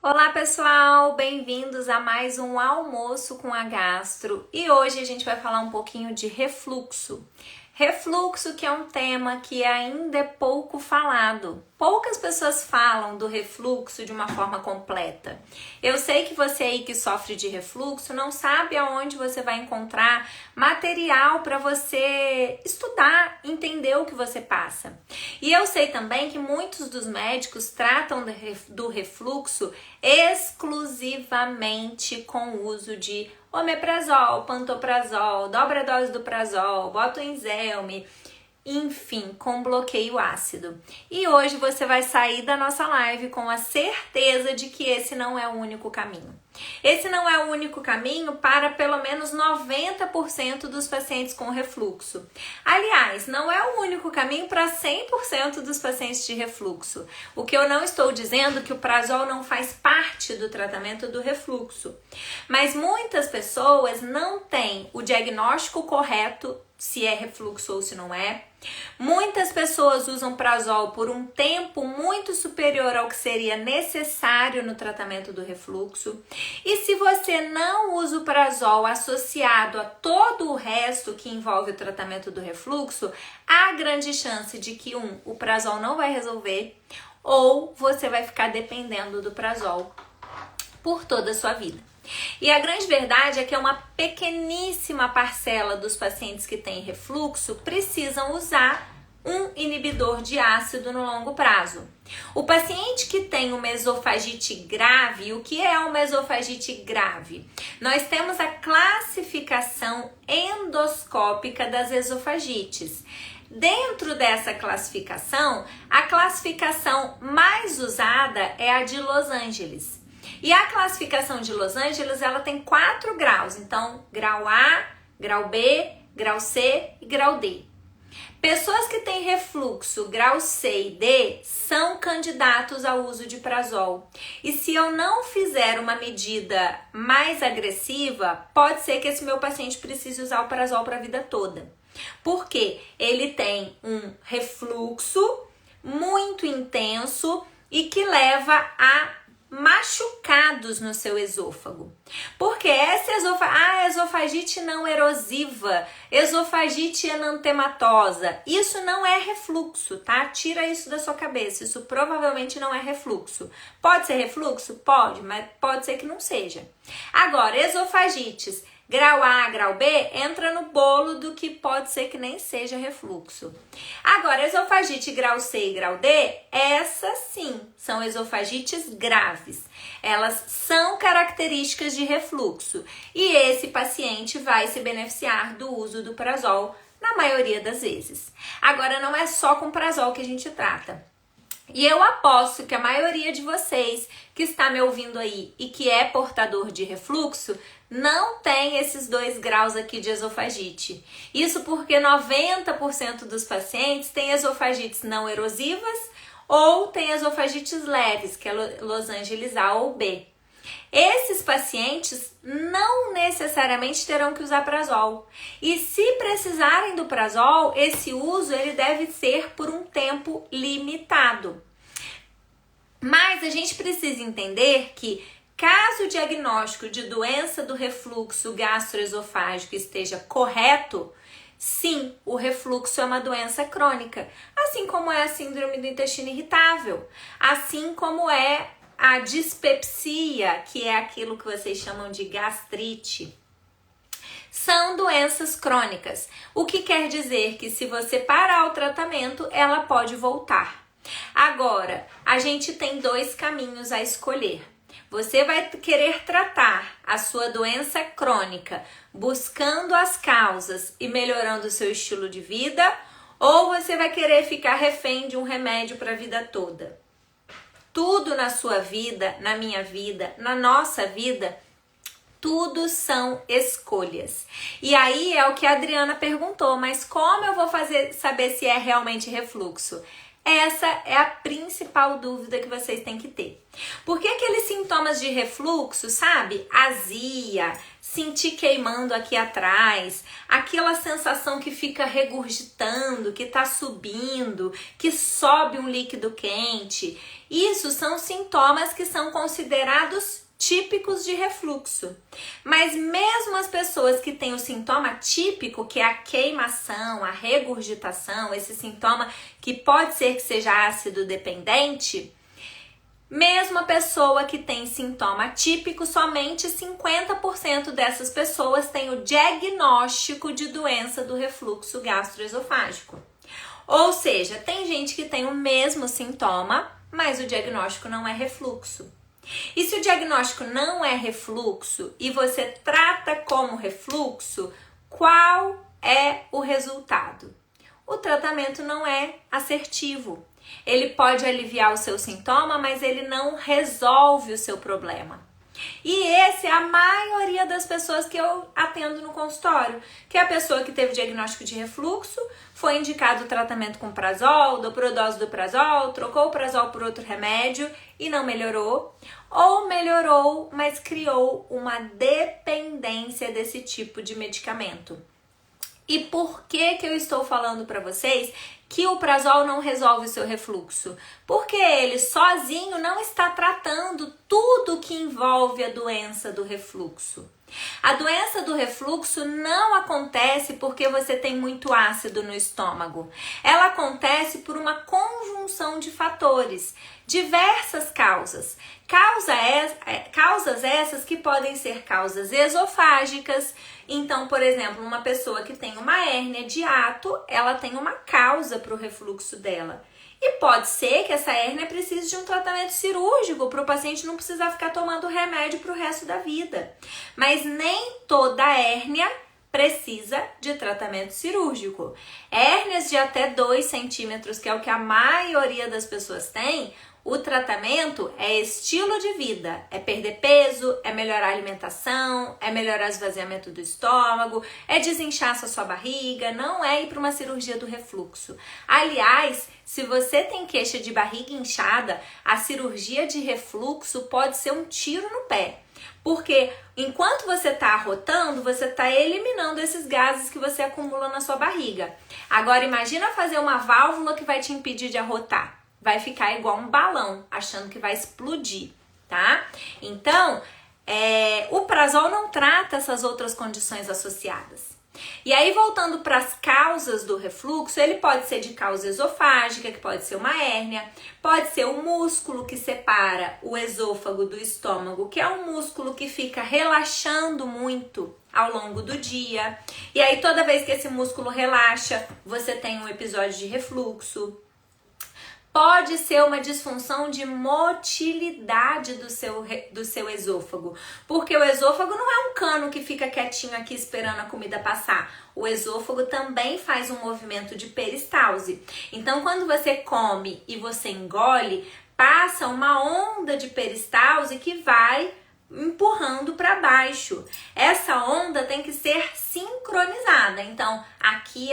Olá pessoal, bem-vindos a mais um Almoço com a Gastro e hoje a gente vai falar um pouquinho de refluxo. Refluxo que é um tema que ainda é pouco falado. Poucas pessoas falam do refluxo de uma forma completa. Eu sei que você aí que sofre de refluxo não sabe aonde você vai encontrar material para você estudar, entender o que você passa. E eu sei também que muitos dos médicos tratam do refluxo exclusivamente com o uso de omeprazol, pantoprazol, dobra a dose do prazol, bota o Enzelme, enfim, com bloqueio ácido. E hoje você vai sair da nossa live com a certeza de que esse não é o único caminho. Esse não é o único caminho para pelo menos 90% dos pacientes com refluxo. Aliás, não é o único caminho para 100% dos pacientes de refluxo. O que eu não estou dizendo é que o prazol não faz parte do tratamento do refluxo. Mas muitas pessoas não têm o diagnóstico correto se é refluxo ou se não é. Muitas pessoas usam prazol por um tempo muito superior ao que seria necessário no tratamento do refluxo. E se você não usa o prazol associado a todo o resto que envolve o tratamento do refluxo, há grande chance de que o prazol não vai resolver ou você vai ficar dependendo do prazol por toda a sua vida. E a grande verdade é que uma pequeníssima parcela dos pacientes que têm refluxo precisam usar um inibidor de ácido no longo prazo. O paciente que tem uma esofagite grave, o que é uma esofagite grave? Nós temos a classificação endoscópica das esofagites. Dentro dessa classificação, a classificação mais usada é a de Los Angeles. E a classificação de Los Angeles, ela tem 4 graus. Então, grau A, grau B, grau C e grau D. Pessoas que têm refluxo grau C e D são candidatos ao uso de prazol. E se eu não fizer uma medida mais agressiva, pode ser que esse meu paciente precise usar o prazol para a vida toda. Porque ele tem um refluxo muito intenso e que leva a machucados no seu esôfago. Porque essa esofagite não erosiva, esofagite enantematosa, isso não é refluxo, tá? Tira isso da sua cabeça, isso provavelmente não é refluxo. Pode ser refluxo? Pode, mas pode ser que não seja. Agora, esofagites grau A, grau B, entra no bolo do que pode ser que nem seja refluxo. Agora, esofagite grau C e grau D, essas sim são esofagites graves. Elas são características de refluxo e esse paciente vai se beneficiar do uso do prazol na maioria das vezes. Agora, não é só com prazol que a gente trata. E eu aposto que a maioria de vocês que está me ouvindo aí e que é portador de refluxo não tem esses 2 graus aqui de esofagite. Isso porque 90% dos pacientes têm esofagites não erosivas ou têm esofagites leves, que é Los Angeles A ou B. Esses pacientes não necessariamente terão que usar prazol. E se precisarem do prazol, esse uso ele deve ser por um tempo limitado. Mas a gente precisa entender que caso o diagnóstico de doença do refluxo gastroesofágico esteja correto, sim, o refluxo é uma doença crônica, assim como é a síndrome do intestino irritável, assim como é a dispepsia, que é aquilo que vocês chamam de gastrite. São doenças crônicas, o que quer dizer que se você parar o tratamento, ela pode voltar. Agora, a gente tem 2 caminhos a escolher. Você vai querer tratar a sua doença crônica buscando as causas e melhorando o seu estilo de vida, ou você vai querer ficar refém de um remédio para a vida toda. Tudo na sua vida, na minha vida, na nossa vida, tudo são escolhas. E aí é o que a Adriana perguntou, mas como eu vou saber se é realmente refluxo? Essa é a principal dúvida que vocês têm que ter. Porque aqueles sintomas sintomas de refluxo, sabe? Azia, sentir queimando aqui atrás, aquela sensação que fica regurgitando, que tá subindo, que sobe um líquido quente. Isso são sintomas que são considerados típicos de refluxo. Mas mesmo as pessoas que têm o sintoma típico, que é a queimação, a regurgitação, esse sintoma que pode ser que seja ácido dependente, mesmo a pessoa que tem sintoma típico, somente 50% dessas pessoas têm o diagnóstico de doença do refluxo gastroesofágico. Ou seja, tem gente que tem o mesmo sintoma, mas o diagnóstico não é refluxo. E se o diagnóstico não é refluxo e você trata como refluxo, qual é o resultado? O tratamento não é assertivo. Ele pode aliviar o seu sintoma, mas ele não resolve o seu problema. E esse é a maioria das pessoas que eu atendo no consultório, que é a pessoa que teve diagnóstico de refluxo, foi indicado o tratamento com prazol, dobrou dose do prazol, trocou o prazol por outro remédio e não melhorou, ou melhorou, mas criou uma dependência desse tipo de medicamento. E por que eu estou falando para vocês que o prazol não resolve o seu refluxo? Porque ele sozinho não está tratando tudo que envolve a doença do refluxo. A doença do refluxo não acontece porque você tem muito ácido no estômago. Ela acontece por uma conjunção de fatores, diversas causas. Causas essas que podem ser causas esofágicas. Então, por exemplo, uma pessoa que tem uma hérnia de hiato, ela tem uma causa para o refluxo dela. E pode ser que essa hérnia precise de um tratamento cirúrgico para o paciente não precisar ficar tomando remédio para o resto da vida. Mas nem toda hérnia precisa de tratamento cirúrgico. Hérnias de até 2 centímetros, que é o que a maioria das pessoas tem, o tratamento é estilo de vida, é perder peso, é melhorar a alimentação, é melhorar o esvaziamento do estômago, é desinchar a sua barriga, não é ir para uma cirurgia do refluxo. Aliás, se você tem queixa de barriga inchada, a cirurgia de refluxo pode ser um tiro no pé. Porque enquanto você está arrotando, você está eliminando esses gases que você acumula na sua barriga. Agora imagina fazer uma válvula que vai te impedir de arrotar. Vai ficar igual um balão, achando que vai explodir, tá? Então, o prazol não trata essas outras condições associadas. E aí, voltando para as causas do refluxo, ele pode ser de causa esofágica, que pode ser uma hérnia, pode ser o músculo que separa o esôfago do estômago, que é um músculo que fica relaxando muito ao longo do dia. E aí, toda vez que esse músculo relaxa, você tem um episódio de refluxo. Pode ser uma disfunção de motilidade do seu esôfago, porque o esôfago não é um cano que fica quietinho aqui esperando a comida passar. O esôfago também faz um movimento de peristalse. Então, quando você come e você engole, passa uma onda de peristalse que vai empurrando para baixo. Essa onda tem que ser sincronizada. Então, aqui,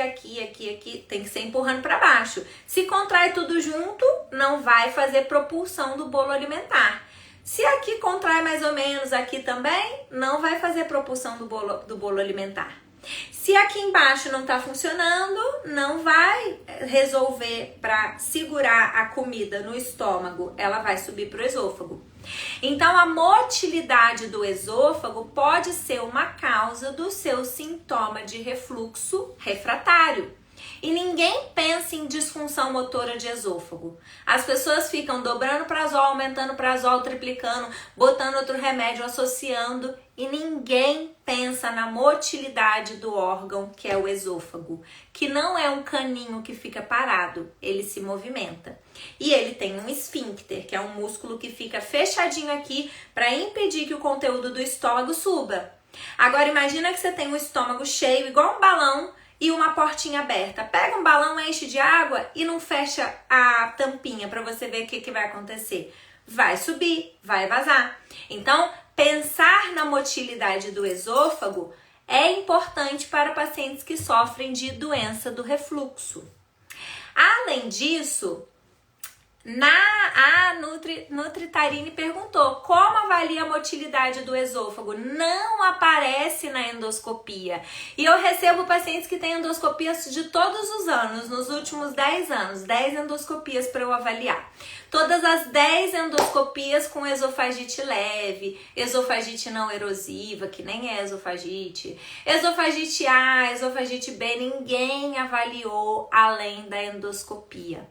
tem que ser empurrando para baixo. Se contrai tudo junto, não vai fazer propulsão do bolo alimentar. Se aqui contrai mais ou menos, aqui também, não vai fazer propulsão do bolo alimentar. Se aqui embaixo não está funcionando, não vai resolver para segurar a comida no estômago, ela vai subir para o esôfago. Então, a motilidade do esôfago pode ser uma causa do seu sintoma de refluxo refratário. E ninguém pensa em disfunção motora de esôfago. As pessoas ficam dobrando prazol, aumentando prazol, triplicando, botando outro remédio, associando, e ninguém pensa na motilidade do órgão que é o esôfago, que não é um caninho que fica parado, ele se movimenta. E ele tem um esfíncter, que é um músculo que fica fechadinho aqui para impedir que o conteúdo do estômago suba. Agora imagina que você tem um estômago cheio, igual um balão, e uma portinha aberta. Pega um balão, enche de água e não fecha a tampinha para você ver o que vai acontecer. Vai subir, vai vazar. Então, pensar na motilidade do esôfago é importante para pacientes que sofrem de doença do refluxo. Além disso, a Nutritarine perguntou como avalia a motilidade do esôfago, não aparece na endoscopia. E eu recebo pacientes que têm endoscopias de todos os anos, nos últimos 10 anos, 10 endoscopias para eu avaliar. Todas as 10 endoscopias com esofagite leve, esofagite não erosiva, que nem é esofagite, esofagite A, esofagite B, ninguém avaliou além da endoscopia.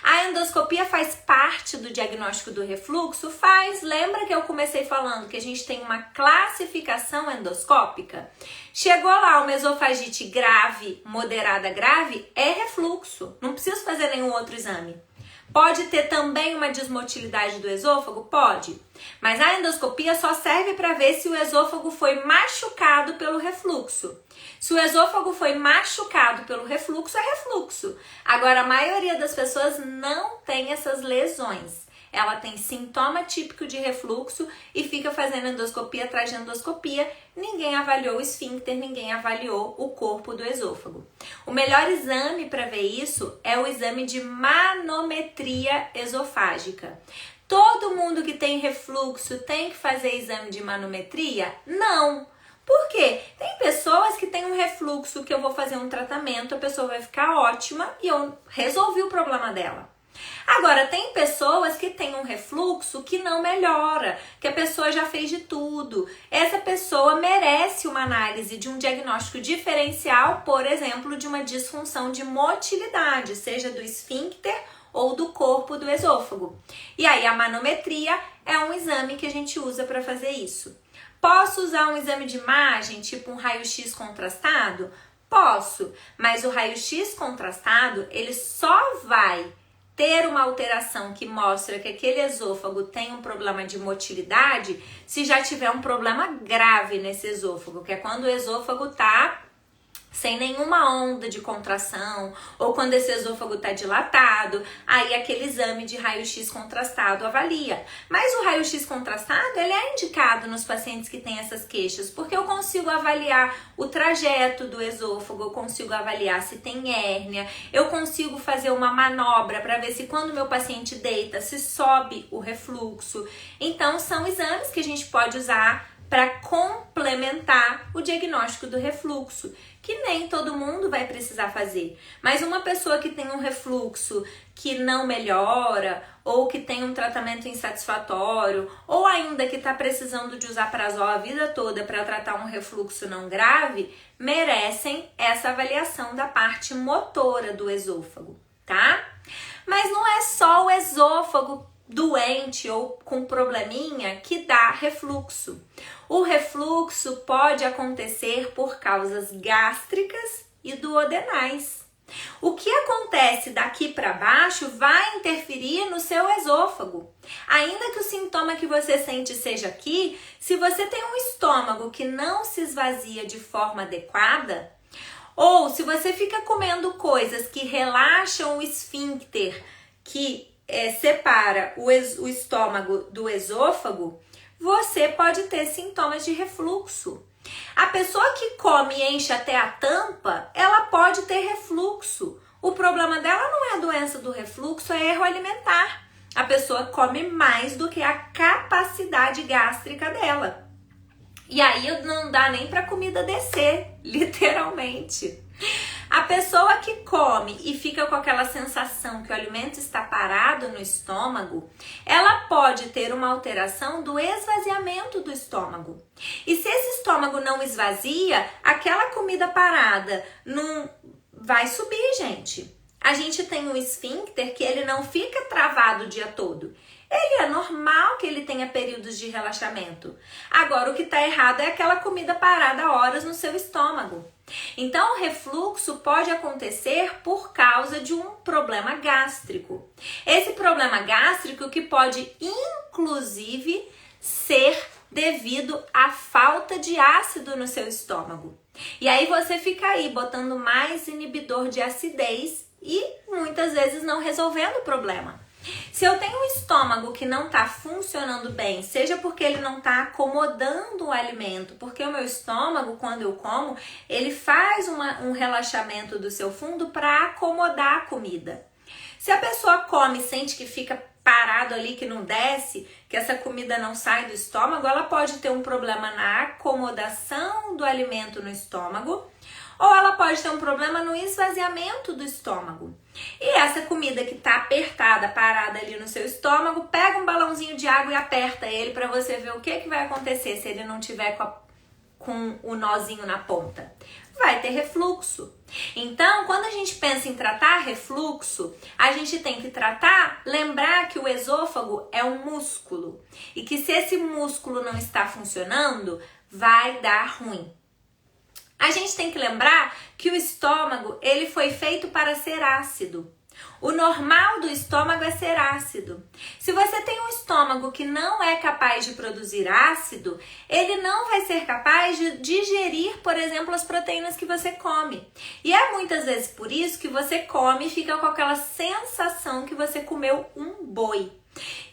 A endoscopia faz parte do diagnóstico do refluxo? Faz. Lembra que eu comecei falando que a gente tem uma classificação endoscópica? Chegou lá uma esofagite grave, moderada, grave, é refluxo. Não preciso fazer nenhum outro exame. Pode ter também uma desmotilidade do esôfago? Pode. Mas a endoscopia só serve para ver se o esôfago foi machucado pelo refluxo. Se o esôfago foi machucado pelo refluxo, é refluxo. Agora, a maioria das pessoas não tem essas lesões. Ela tem sintoma típico de refluxo e fica fazendo endoscopia atrás de endoscopia. Ninguém avaliou o esfíncter, ninguém avaliou o corpo do esôfago. O melhor exame para ver isso é o exame de manometria esofágica. Todo mundo que tem refluxo tem que fazer exame de manometria? Não. Por quê? Tem pessoas que têm um refluxo que eu vou fazer um tratamento, a pessoa vai ficar ótima e eu resolvi o problema dela. Agora, tem pessoas que têm um refluxo que não melhora, que a pessoa já fez de tudo. Essa pessoa merece uma análise de um diagnóstico diferencial, por exemplo, de uma disfunção de motilidade, seja do esfíncter ou do corpo do esôfago. E aí, a manometria é um exame que a gente usa para fazer isso. Posso usar um exame de imagem, tipo um raio-x contrastado? Posso, mas o raio-x contrastado, ele só vai ter uma alteração que mostra que aquele esôfago tem um problema de motilidade se já tiver um problema grave nesse esôfago, que é quando o esôfago está sem nenhuma onda de contração, ou quando esse esôfago está dilatado, aí aquele exame de raio-x contrastado avalia. Mas o raio-x contrastado, ele é indicado nos pacientes que têm essas queixas, porque eu consigo avaliar o trajeto do esôfago, eu consigo avaliar se tem hérnia, eu consigo fazer uma manobra para ver se quando meu paciente deita, se sobe o refluxo. Então, são exames que a gente pode usar para complementar o diagnóstico do refluxo, que nem todo mundo vai precisar fazer. Mas uma pessoa que tem um refluxo que não melhora, ou que tem um tratamento insatisfatório, ou ainda que está precisando de usar prazol a vida toda para tratar um refluxo não grave, merecem essa avaliação da parte motora do esôfago, tá? Mas não é só o esôfago doente ou com probleminha que dá refluxo. O refluxo pode acontecer por causas gástricas e duodenais. O que acontece daqui para baixo vai interferir no seu esôfago. Ainda que o sintoma que você sente seja aqui, se você tem um estômago que não se esvazia de forma adequada, ou se você fica comendo coisas que relaxam o esfíncter, que separa o estômago do esôfago, você pode ter sintomas de refluxo. A pessoa que come e enche até a tampa, ela pode ter refluxo. O problema dela não é a doença do refluxo, é erro alimentar. A pessoa come mais do que a capacidade gástrica dela. E aí não dá nem para a comida descer, literalmente. A pessoa que come e fica com aquela sensação que o alimento está parado no estômago, ela pode ter uma alteração do esvaziamento do estômago. E se esse estômago não esvazia, aquela comida parada não vai subir, gente. A gente tem um esfíncter que ele não fica travado o dia todo. Ele é normal que ele tenha períodos de relaxamento. Agora, o que está errado é aquela comida parada horas no seu estômago. Então, o refluxo pode acontecer por causa de um problema gástrico. Esse problema gástrico que pode, inclusive, ser devido à falta de ácido no seu estômago. E aí você fica aí botando mais inibidor de acidez e muitas vezes não resolvendo o problema. Se eu tenho um estômago que não está funcionando bem, seja porque ele não está acomodando o alimento, porque o meu estômago, quando eu como, ele faz um relaxamento do seu fundo para acomodar a comida. Se a pessoa come e sente que fica parado ali que não desce, que essa comida não sai do estômago, ela pode ter um problema na acomodação do alimento no estômago, ou ela pode ter um problema no esvaziamento do estômago. E essa comida que tá apertada, parada ali no seu estômago, pega um balãozinho de água e aperta ele para você ver o que vai acontecer se ele não tiver com o nozinho na ponta. Vai ter refluxo. Então, quando a gente pensa em tratar refluxo, a gente tem que lembrar que o esôfago é um músculo e que se esse músculo não está funcionando, vai dar ruim. A gente tem que lembrar que o estômago, ele foi feito para ser ácido. O normal do estômago é ser ácido. Se você tem um estômago que não é capaz de produzir ácido, ele não vai ser capaz de digerir, por exemplo, as proteínas que você come. E é muitas vezes por isso que você come e fica com aquela sensação que você comeu um boi.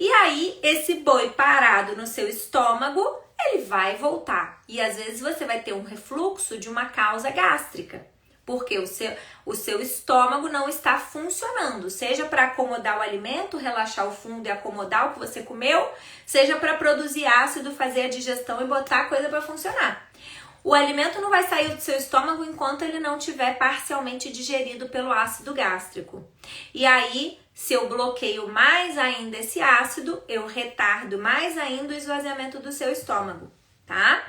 E aí, esse boi parado no seu estômago, ele vai voltar. E às vezes você vai ter um refluxo de uma causa gástrica. Porque o seu estômago não está funcionando, seja para acomodar o alimento, relaxar o fundo e acomodar o que você comeu, seja para produzir ácido, fazer a digestão e botar a coisa para funcionar. O alimento não vai sair do seu estômago enquanto ele não estiver parcialmente digerido pelo ácido gástrico. E aí, se eu bloqueio mais ainda esse ácido, eu retardo mais ainda o esvaziamento do seu estômago, tá?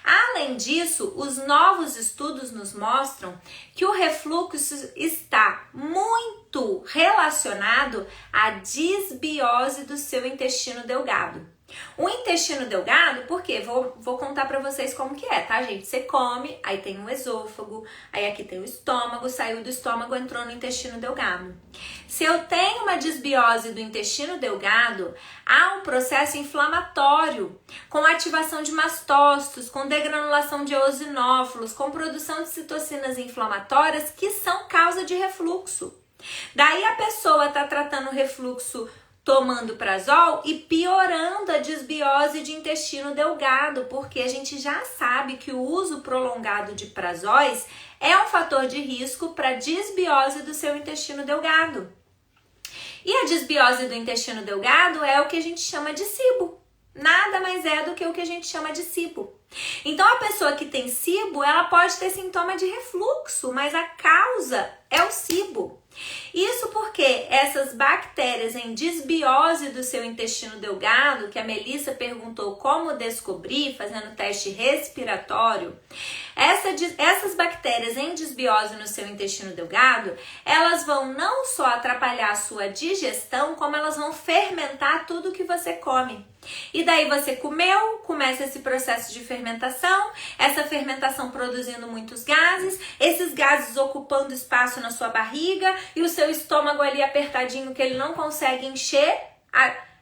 Além disso, os novos estudos nos mostram que o refluxo está muito relacionado à disbiose do seu intestino delgado. O intestino delgado, por quê? Vou contar pra vocês como que é, tá, gente? Você come, aí tem o esôfago, aí aqui tem o estômago, saiu do estômago, entrou no intestino delgado. Se eu tenho uma disbiose do intestino delgado, há um processo inflamatório, com ativação de mastócitos, com degranulação de eosinófilos, com produção de citocinas inflamatórias que são causa de refluxo. Daí a pessoa tá tratando o refluxo tomando prazol e piorando a disbiose de intestino delgado, porque a gente já sabe que o uso prolongado de prazóis é um fator de risco para disbiose do seu intestino delgado. E a disbiose do intestino delgado é o que a gente chama de SIBO. Nada mais é do que o que a gente chama de SIBO. Então, a pessoa que tem SIBO, ela pode ter sintoma de refluxo, mas a causa é o SIBO. Isso porque essas bactérias em disbiose do seu intestino delgado, que a Melissa perguntou como descobrir, fazendo teste respiratório, essas bactérias em disbiose no seu intestino delgado, elas vão não só atrapalhar a sua digestão, como elas vão fermentar tudo que você come. E daí você comeu, começa esse processo de fermentação, essa fermentação produzindo muitos gases, esses gases ocupando espaço na sua barriga e o seu estômago ali apertadinho que ele não consegue encher,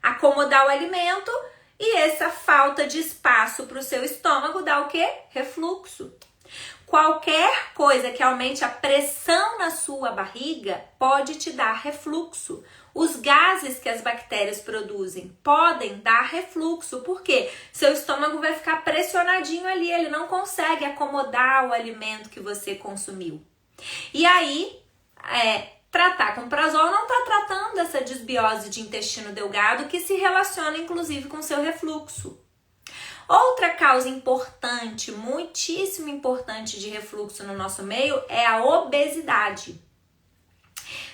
acomodar o alimento, e essa falta de espaço para o seu estômago dá o quê? Refluxo. Qualquer coisa que aumente a pressão na sua barriga pode te dar refluxo. Os gases que as bactérias produzem podem dar refluxo, porque seu estômago vai ficar pressionadinho ali, ele não consegue acomodar o alimento que você consumiu. E aí, tratar com prazol não está tratando essa disbiose de intestino delgado que se relaciona inclusive com seu refluxo. Outra causa importante, muitíssimo importante de refluxo no nosso meio é a obesidade.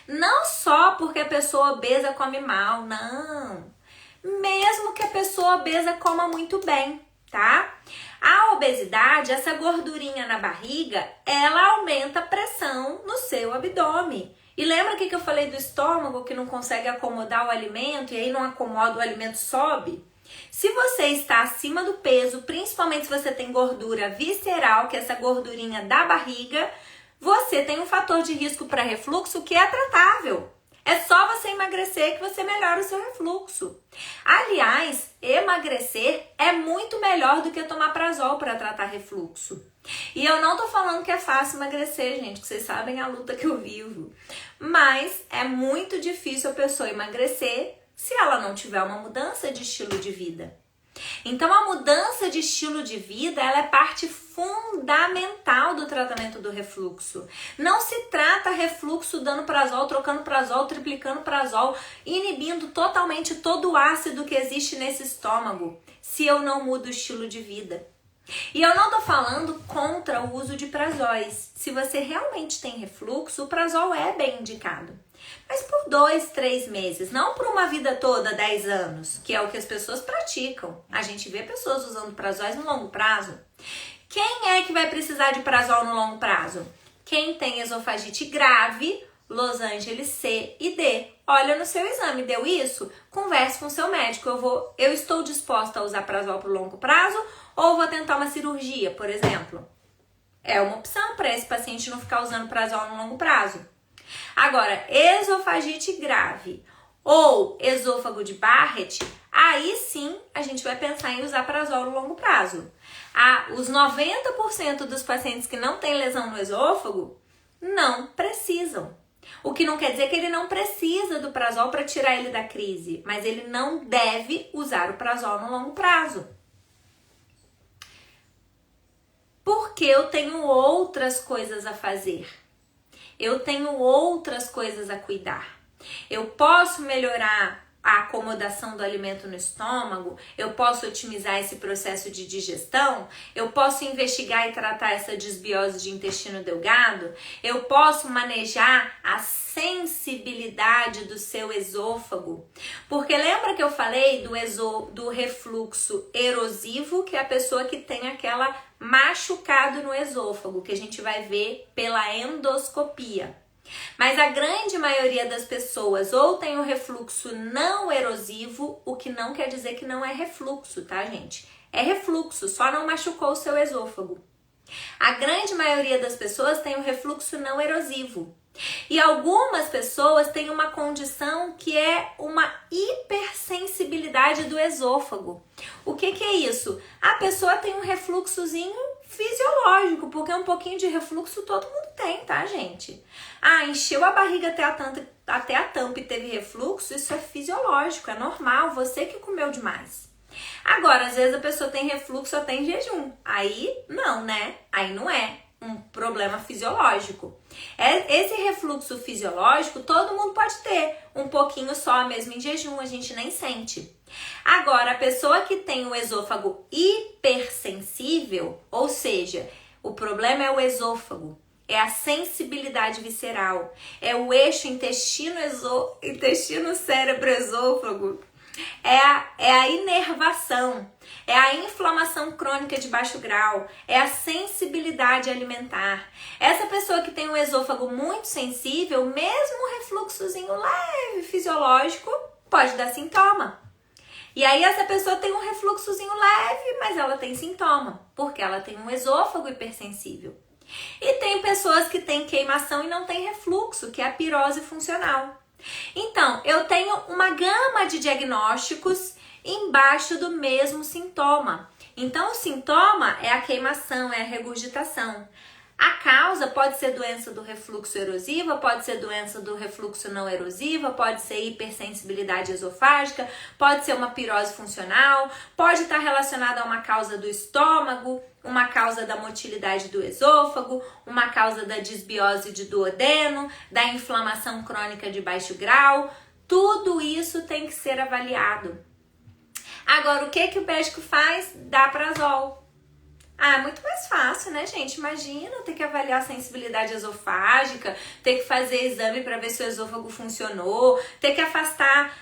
Não só porque a pessoa obesa come mal, não. Mesmo que a pessoa obesa coma muito bem, tá? A obesidade, essa gordurinha na barriga, ela aumenta a pressão no seu abdômen. E lembra que eu falei do estômago que não consegue acomodar o alimento e aí não acomoda, o alimento sobe? Se você está acima do peso, principalmente se você tem gordura visceral, que é essa gordurinha da barriga, você tem um fator de risco para refluxo que é tratável. É só você emagrecer que você melhora o seu refluxo. Aliás, emagrecer é muito melhor do que tomar prazol para tratar refluxo. E eu não tô falando que é fácil emagrecer, gente, que vocês sabem a luta que eu vivo. Mas é muito difícil a pessoa emagrecer se ela não tiver uma mudança de estilo de vida. Então a mudança de estilo de vida, ela é parte fundamental do tratamento do refluxo. Não se trata refluxo dando prazol, trocando prazol, triplicando prazol, inibindo totalmente todo o ácido que existe nesse estômago, se eu não mudo o estilo de vida. E eu não tô falando contra o uso de prazóis. Se você realmente tem refluxo, o prazol é bem indicado. Mas por 2, 3 meses, não por uma vida toda, 10 anos, que é o que as pessoas praticam. A gente vê pessoas usando prazóis no longo prazo. Quem é que vai precisar de prazol no longo prazo? Quem tem esofagite grave, Los Angeles C e D. Olha no seu exame, deu isso? Converse com o seu médico. Eu estou disposta a usar prazol para o longo prazo ou vou tentar uma cirurgia, por exemplo? É uma opção para esse paciente não ficar usando prazol no longo prazo. Agora, esofagite grave ou esôfago de Barrett, aí sim a gente vai pensar em usar prazol no longo prazo. Os 90% dos pacientes que não têm lesão no esôfago não precisam. O que não quer dizer que ele não precisa do prazol para tirar ele da crise, mas ele não deve usar o prazol no longo prazo. Porque eu tenho outras coisas a fazer. Eu tenho outras coisas a cuidar. Eu posso melhorar a acomodação do alimento no estômago, eu posso otimizar esse processo de digestão, eu posso investigar e tratar essa desbiose de intestino delgado, eu posso manejar a sensibilidade do seu esôfago. Porque lembra que eu falei do refluxo erosivo, que é a pessoa que tem aquela machucado no esôfago, que a gente vai ver pela endoscopia. Mas a grande maioria das pessoas ou tem o refluxo não erosivo, o que não quer dizer que não é refluxo, tá, gente? É refluxo, só não machucou o seu esôfago. A grande maioria das pessoas tem o refluxo não erosivo. E algumas pessoas têm uma condição que é uma hipersensibilidade do esôfago. O que é isso? A pessoa tem um refluxozinho fisiológico, porque um pouquinho de refluxo todo mundo tem, tá, gente? Encheu a barriga até a tampa e teve refluxo, isso é fisiológico, é normal, você que comeu demais. Agora, às vezes a pessoa tem refluxo até em jejum, aí não, né? Aí não é um problema fisiológico. Esse refluxo fisiológico todo mundo pode ter, um pouquinho só mesmo em jejum, a gente nem sente. Agora, a pessoa que tem o esôfago hipersensível, ou seja, o problema é o esôfago, é a sensibilidade visceral, é o eixo intestino cérebro esôfago, é a inervação, é a inflamação crônica de baixo grau, é a sensibilidade alimentar. Essa pessoa que tem um esôfago muito sensível, mesmo um refluxozinho leve, fisiológico, pode dar sintoma. E aí essa pessoa tem um refluxozinho leve, mas ela tem sintoma, porque ela tem um esôfago hipersensível. E tem pessoas que têm queimação e não têm refluxo, que é a pirose funcional. Então, eu tenho uma gama de diagnósticos embaixo do mesmo sintoma. Então, o sintoma é a queimação, é a regurgitação. A causa pode ser doença do refluxo erosiva, pode ser doença do refluxo não erosiva, pode ser hipersensibilidade esofágica, pode ser uma pirose funcional, pode estar relacionada a uma causa do estômago, uma causa da motilidade do esôfago, uma causa da desbiose de duodeno, da inflamação crônica de baixo grau. Tudo isso tem que ser avaliado. Agora, o que o médico faz? Dá prazol. É muito mais fácil, né, gente? Imagina ter que avaliar a sensibilidade esofágica, ter que fazer exame para ver se o esôfago funcionou, ter que afastar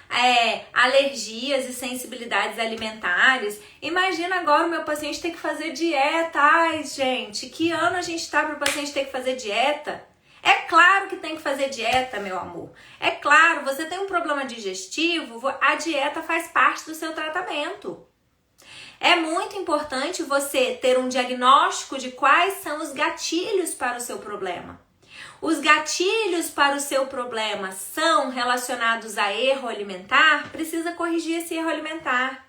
alergias e sensibilidades alimentares. Imagina agora o meu paciente ter que fazer dieta. Ai, gente, que ano a gente tá para o paciente ter que fazer dieta? É claro que tem que fazer dieta, meu amor. É claro, você tem um problema digestivo, a dieta faz parte do seu tratamento. É muito importante você ter um diagnóstico de quais são os gatilhos para o seu problema. Os gatilhos para o seu problema são relacionados a erro alimentar, precisa corrigir esse erro alimentar.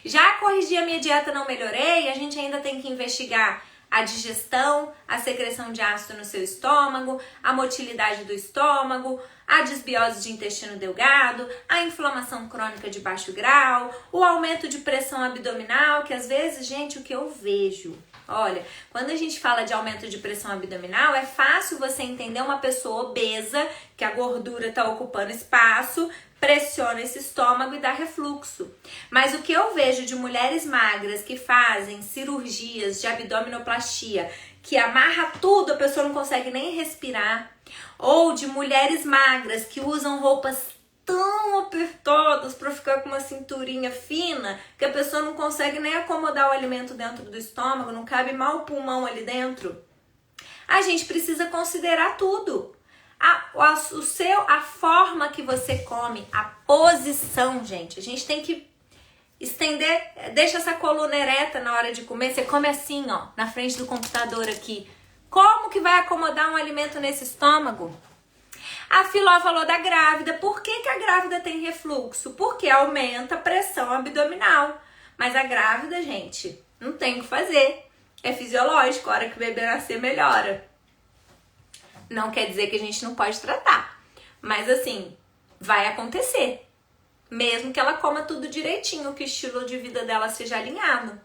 Já corrigi a minha dieta, não melhorei, a gente ainda tem que investigar a digestão, a secreção de ácido no seu estômago, a motilidade do estômago, a desbiose de intestino delgado, a inflamação crônica de baixo grau, o aumento de pressão abdominal, que às vezes, gente, o que eu vejo... Olha, quando a gente fala de aumento de pressão abdominal, é fácil você entender uma pessoa obesa, que a gordura está ocupando espaço, pressiona esse estômago e dá refluxo. Mas o que eu vejo de mulheres magras que fazem cirurgias de abdominoplastia, que amarra tudo, a pessoa não consegue nem respirar, ou de mulheres magras que usam roupas tão apertadas para ficar com uma cinturinha fina que a pessoa não consegue nem acomodar o alimento dentro do estômago, não cabe mal o pulmão ali dentro. A gente precisa considerar tudo. A forma que você come, a posição, gente. A gente tem que estender, deixa essa coluna ereta na hora de comer. Você come assim, ó, na frente do computador aqui. Como que vai acomodar um alimento nesse estômago? A Filó falou da grávida. Por que a grávida tem refluxo? Porque aumenta a pressão abdominal. Mas a grávida, gente, não tem o que fazer. É fisiológico, a hora que o bebê nascer melhora. Não quer dizer que a gente não pode tratar. Mas assim, vai acontecer. Mesmo que ela coma tudo direitinho, que o estilo de vida dela seja alinhado.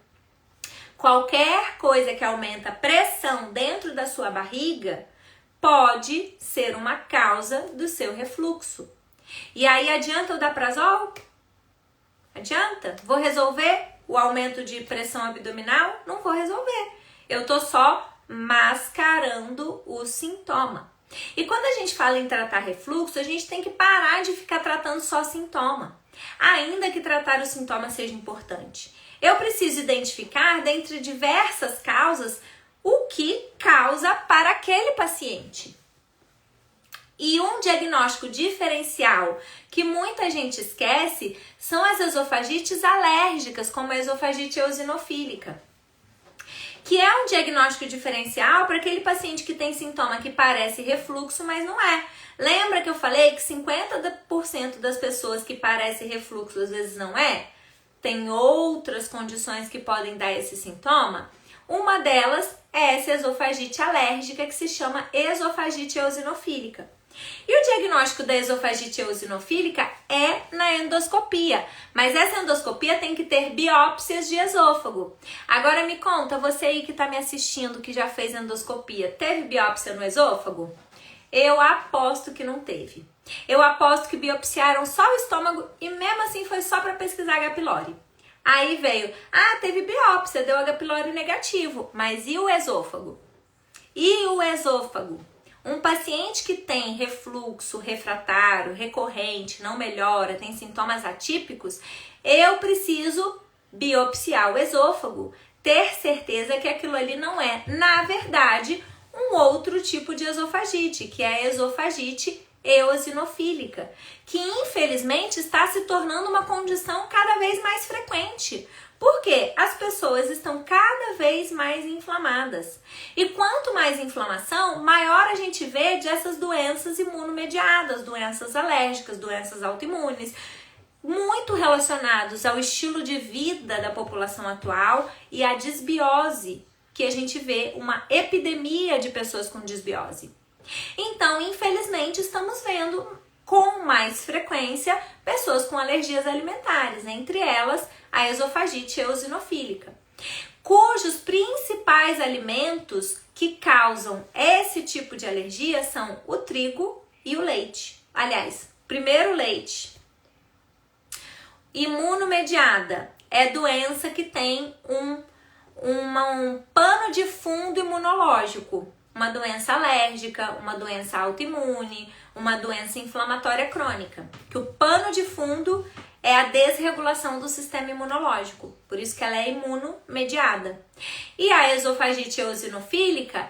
Qualquer coisa que aumenta a pressão dentro da sua barriga pode ser uma causa do seu refluxo. E aí adianta o Daprazol? Adianta? Vou resolver o aumento de pressão abdominal? Não vou resolver. Eu tô só mascarando o sintoma. E quando a gente fala em tratar refluxo, a gente tem que parar de ficar tratando só sintoma. Ainda que tratar o sintoma seja importante. Eu preciso identificar, dentre diversas causas, o que causa para aquele paciente. E um diagnóstico diferencial que muita gente esquece são as esofagites alérgicas, como a esofagite eosinofílica, que é um diagnóstico diferencial para aquele paciente que tem sintoma que parece refluxo, mas não é. Lembra que eu falei que 50% das pessoas que parece refluxo às vezes não é? Tem outras condições que podem dar esse sintoma? Uma delas é essa esofagite alérgica que se chama esofagite eosinofílica. E o diagnóstico da esofagite eosinofílica é na endoscopia, mas essa endoscopia tem que ter biópsias de esôfago. Agora me conta, você aí que está me assistindo, que já fez endoscopia, teve biópsia no esôfago? Eu aposto que não teve. Eu aposto que biopsiaram só o estômago e mesmo assim foi só para pesquisar H. pylori. Aí veio, teve biópsia, deu H. pylori negativo, mas e o esôfago? E o esôfago? Um paciente que tem refluxo refratário, recorrente, não melhora, tem sintomas atípicos, eu preciso biopsiar o esôfago, ter certeza que aquilo ali não é, na verdade, um outro tipo de esofagite, que é a esofagite eosinofílica, que infelizmente está se tornando uma condição cada vez mais frequente. Porque as pessoas estão cada vez mais inflamadas. E quanto mais inflamação, maior a gente vê dessas doenças imunomediadas, doenças alérgicas, doenças autoimunes, muito relacionados ao estilo de vida da população atual e à desbiose, que a gente vê uma epidemia de pessoas com desbiose. Então, infelizmente, estamos vendo com mais frequência pessoas com alergias alimentares, entre elas a esofagite eosinofílica, cujos principais alimentos que causam esse tipo de alergia são o trigo e o leite. Aliás, primeiro o leite. Imunomediada é doença que tem um pano de fundo imunológico, uma doença alérgica, uma doença autoimune, uma doença inflamatória crônica, que o pano de fundo é a desregulação do sistema imunológico, por isso que ela é imunomediada. E a esofagite eosinofílica,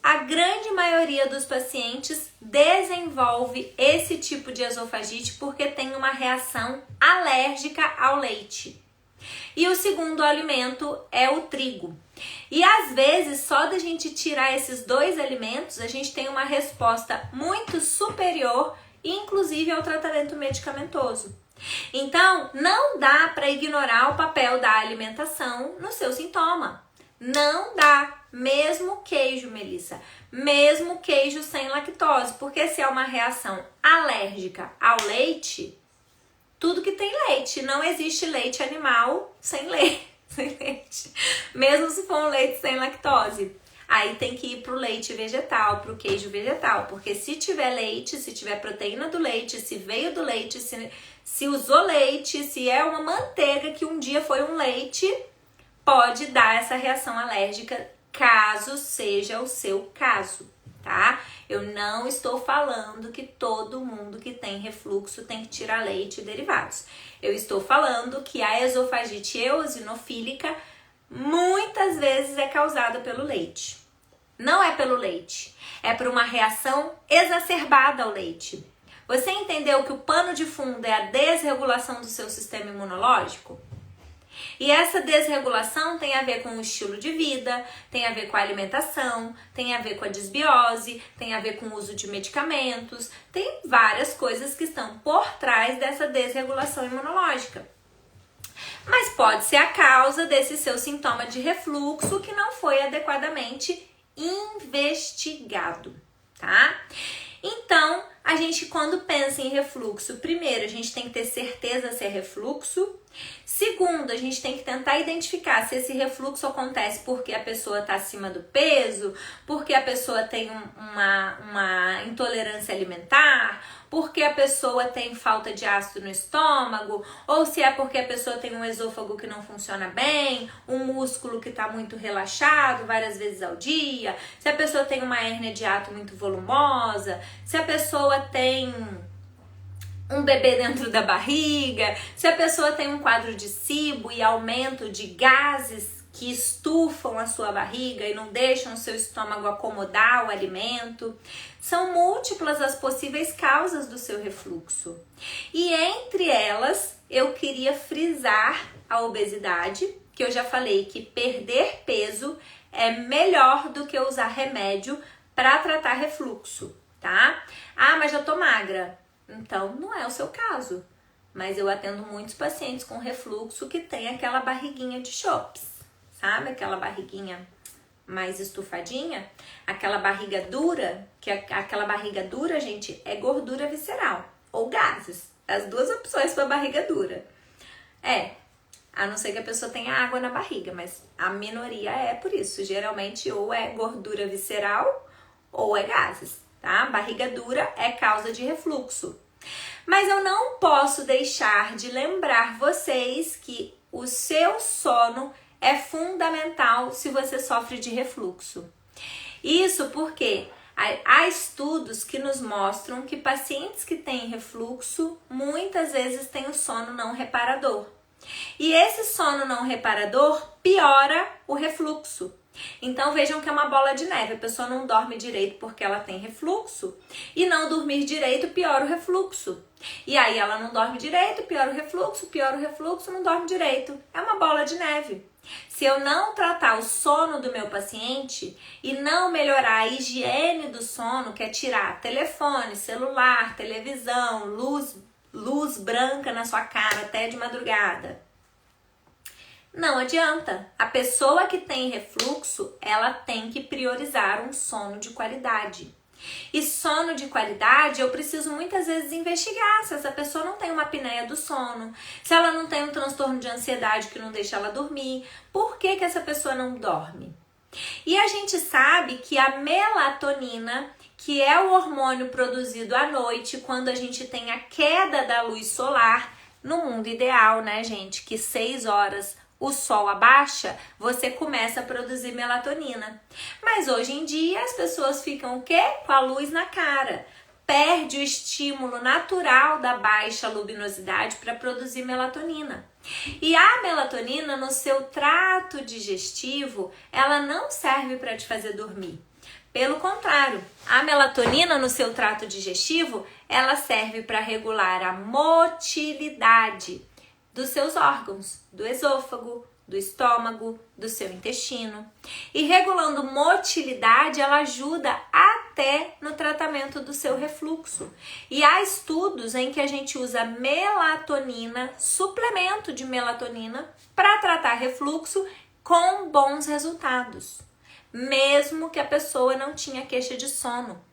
a grande maioria dos pacientes desenvolve esse tipo de esofagite porque tem uma reação alérgica ao leite. E o segundo alimento é o trigo. E às vezes, só da gente tirar esses dois alimentos, a gente tem uma resposta muito superior, inclusive ao tratamento medicamentoso. Então, não dá para ignorar o papel da alimentação no seu sintoma. Não dá. Mesmo queijo, Melissa. Mesmo queijo sem lactose. Porque se é uma reação alérgica ao leite, tudo que tem leite. Não existe leite animal sem leite. Sem leite. Mesmo se for um leite sem lactose. Aí tem que ir pro leite vegetal, pro queijo vegetal. Porque se tiver leite, se tiver proteína do leite, se veio do leite, se usou leite, se é uma manteiga que um dia foi um leite, pode dar essa reação alérgica, caso seja o seu caso, tá? Eu não estou falando que todo mundo que tem refluxo tem que tirar leite e derivados. Eu estou falando que a esofagite eosinofílica muitas vezes é causada pelo leite. Não é pelo leite, é por uma reação exacerbada ao leite. Você entendeu que o pano de fundo é a desregulação do seu sistema imunológico? E essa desregulação tem a ver com o estilo de vida, tem a ver com a alimentação, tem a ver com a desbiose, tem a ver com o uso de medicamentos, tem várias coisas que estão por trás dessa desregulação imunológica. Mas pode ser a causa desse seu sintoma de refluxo que não foi adequadamente investigado, tá? Então, a gente quando pensa em refluxo, primeiro, a gente tem que ter certeza se é refluxo. Segundo, a gente tem que tentar identificar se esse refluxo acontece porque a pessoa está acima do peso, porque a pessoa tem uma intolerância alimentar, porque a pessoa tem falta de ácido no estômago, ou se é porque a pessoa tem um esôfago que não funciona bem, um músculo que está muito relaxado várias vezes ao dia, se a pessoa tem uma hérnia de hiato muito volumosa, se a pessoa tem um bebê dentro da barriga, se a pessoa tem um quadro de SIBO e aumento de gases que estufam a sua barriga e não deixam o seu estômago acomodar o alimento. São múltiplas as possíveis causas do seu refluxo. E entre elas, eu queria frisar a obesidade, que eu já falei que perder peso é melhor do que usar remédio para tratar refluxo, tá? Ah, mas já tô magra. Então, não é o seu caso. Mas eu atendo muitos pacientes com refluxo que tem aquela barriguinha de chopes, sabe? Aquela barriguinha mais estufadinha, aquela barriga dura, que aquela barriga dura, gente, é gordura visceral ou gases. As duas opções para barriga dura. A não ser que a pessoa tenha água na barriga, mas a minoria é por isso. Geralmente ou é gordura visceral ou é gases, tá? Barriga dura é causa de refluxo. Mas eu não posso deixar de lembrar vocês que o seu sono é fundamental se você sofre de refluxo. Isso porque há estudos que nos mostram que pacientes que têm refluxo muitas vezes têm o sono não reparador. E esse sono não reparador piora o refluxo. Então vejam que é uma bola de neve, a pessoa não dorme direito porque ela tem refluxo, e não dormir direito piora o refluxo. E aí ela não dorme direito, piora o refluxo, não dorme direito. É uma bola de neve. Se eu não tratar o sono do meu paciente e não melhorar a higiene do sono, que é tirar telefone, celular, televisão, luz branca na sua cara até de madrugada, não adianta. A pessoa que tem refluxo, ela tem que priorizar um sono de qualidade. E sono de qualidade, eu preciso muitas vezes investigar se essa pessoa não tem uma apneia do sono, se ela não tem um transtorno de ansiedade que não deixa ela dormir, por que que essa pessoa não dorme? E a gente sabe que a melatonina, que é o hormônio produzido à noite quando a gente tem a queda da luz solar, no mundo ideal, né, gente, que 6 horas o sol abaixa, você começa a produzir melatonina. Mas hoje em dia as pessoas ficam o quê? Com a luz na cara. Perde o estímulo natural da baixa luminosidade para produzir melatonina. E a melatonina no seu trato digestivo, ela não serve para te fazer dormir. Pelo contrário, a melatonina no seu trato digestivo, ela serve para regular a motilidade dos seus órgãos, do esôfago, do estômago, do seu intestino. E regulando motilidade, ela ajuda até no tratamento do seu refluxo. E há estudos em que a gente usa melatonina, suplemento de melatonina, para tratar refluxo com bons resultados, mesmo que a pessoa não tinha queixa de sono.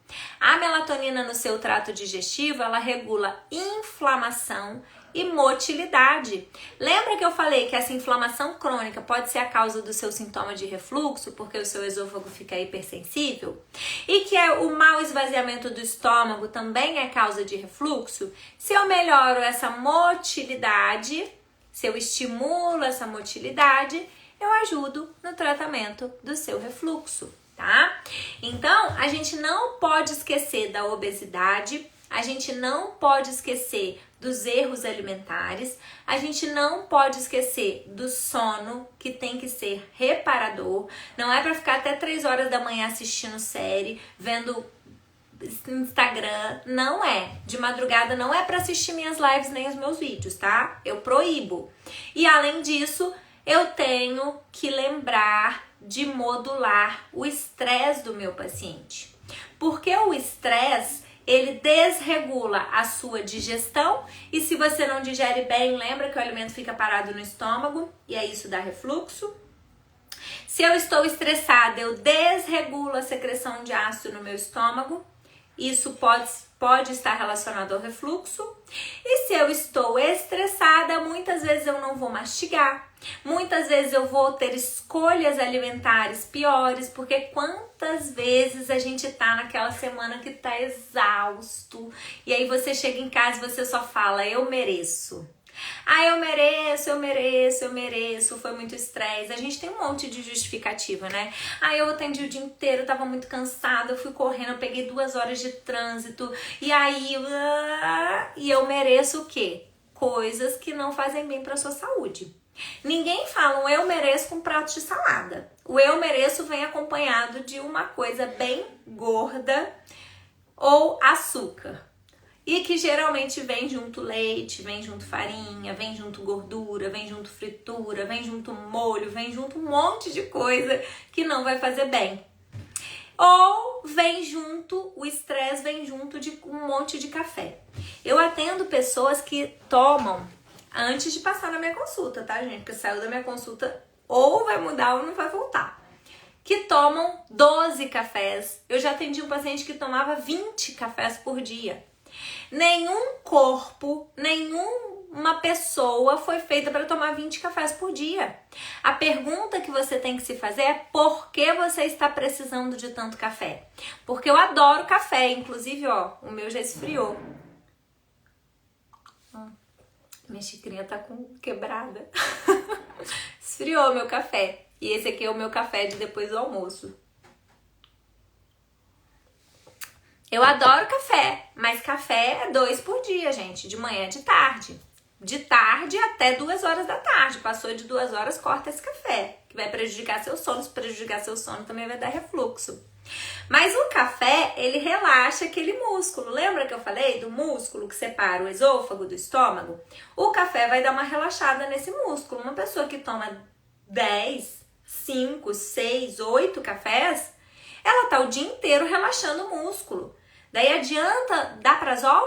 A melatonina no seu trato digestivo, ela regula inflamação e motilidade. Lembra que eu falei que essa inflamação crônica pode ser a causa do seu sintoma de refluxo, porque o seu esôfago fica hipersensível? E que o mau esvaziamento do estômago também é causa de refluxo? Se eu melhoro essa motilidade, se eu estimulo essa motilidade, eu ajudo no tratamento do seu refluxo, tá? Então, a gente não pode esquecer da obesidade, a gente não pode esquecer dos erros alimentares, a gente não pode esquecer do sono, que tem que ser reparador. Não é para ficar até 3 horas da manhã assistindo série, vendo Instagram, não é. De madrugada não é para assistir minhas lives nem os meus vídeos, tá? Eu proíbo. E além disso, eu tenho que lembrar de modular o estresse do meu paciente. Porque o estresse, ele desregula a sua digestão e se você não digere bem, lembra que o alimento fica parado no estômago e aí isso dá refluxo. Se eu estou estressada, eu desregulo a secreção de ácido no meu estômago. Isso pode estar relacionado ao refluxo. E se eu estou estressada, muitas vezes eu não vou mastigar. Muitas vezes eu vou ter escolhas alimentares piores, porque quantas vezes a gente tá naquela semana que tá exausto. E aí você chega em casa e você só fala, eu mereço. Ah, eu mereço, foi muito estresse. A gente tem um monte de justificativa, né? Ah, eu atendi o dia inteiro, tava muito cansada, eu fui correndo, eu peguei 2 horas de trânsito. E aí, e eu mereço o quê? Coisas que não fazem bem pra sua saúde. Ninguém fala um eu mereço com um prato de salada. O eu mereço vem acompanhado de uma coisa bem gorda ou açúcar. E que geralmente vem junto leite, vem junto farinha, vem junto gordura, vem junto fritura, vem junto molho, vem junto um monte de coisa que não vai fazer bem. Ou vem junto, o estresse vem junto de um monte de café. Eu atendo pessoas que tomam antes de passar na minha consulta, tá, gente? Porque saiu da minha consulta, ou vai mudar ou não vai voltar. Que tomam 12 cafés. Eu já atendi um paciente que tomava 20 cafés por dia. Nenhum corpo, nenhuma pessoa foi feita para tomar 20 cafés por dia. A pergunta que você tem que se fazer é por que você está precisando de tanto café? Porque eu adoro café, inclusive, ó, o meu já esfriou. Minha xicrinha tá quebrada. Esfriou meu café. E esse aqui é o meu café de depois do almoço. Eu adoro café, mas café é 2 por dia, gente, de manhã e de tarde. De tarde até 2 horas da tarde. Passou de 2 horas, corta esse café, que vai prejudicar seu sono. Se prejudicar seu sono, também vai dar refluxo. Mas o café, ele relaxa aquele músculo. Lembra que eu falei do músculo que separa o esôfago do estômago? O café vai dar uma relaxada nesse músculo. Uma pessoa que toma 10, 5, 6, 8 cafés, ela tá o dia inteiro relaxando o músculo. Daí adianta dar prazol?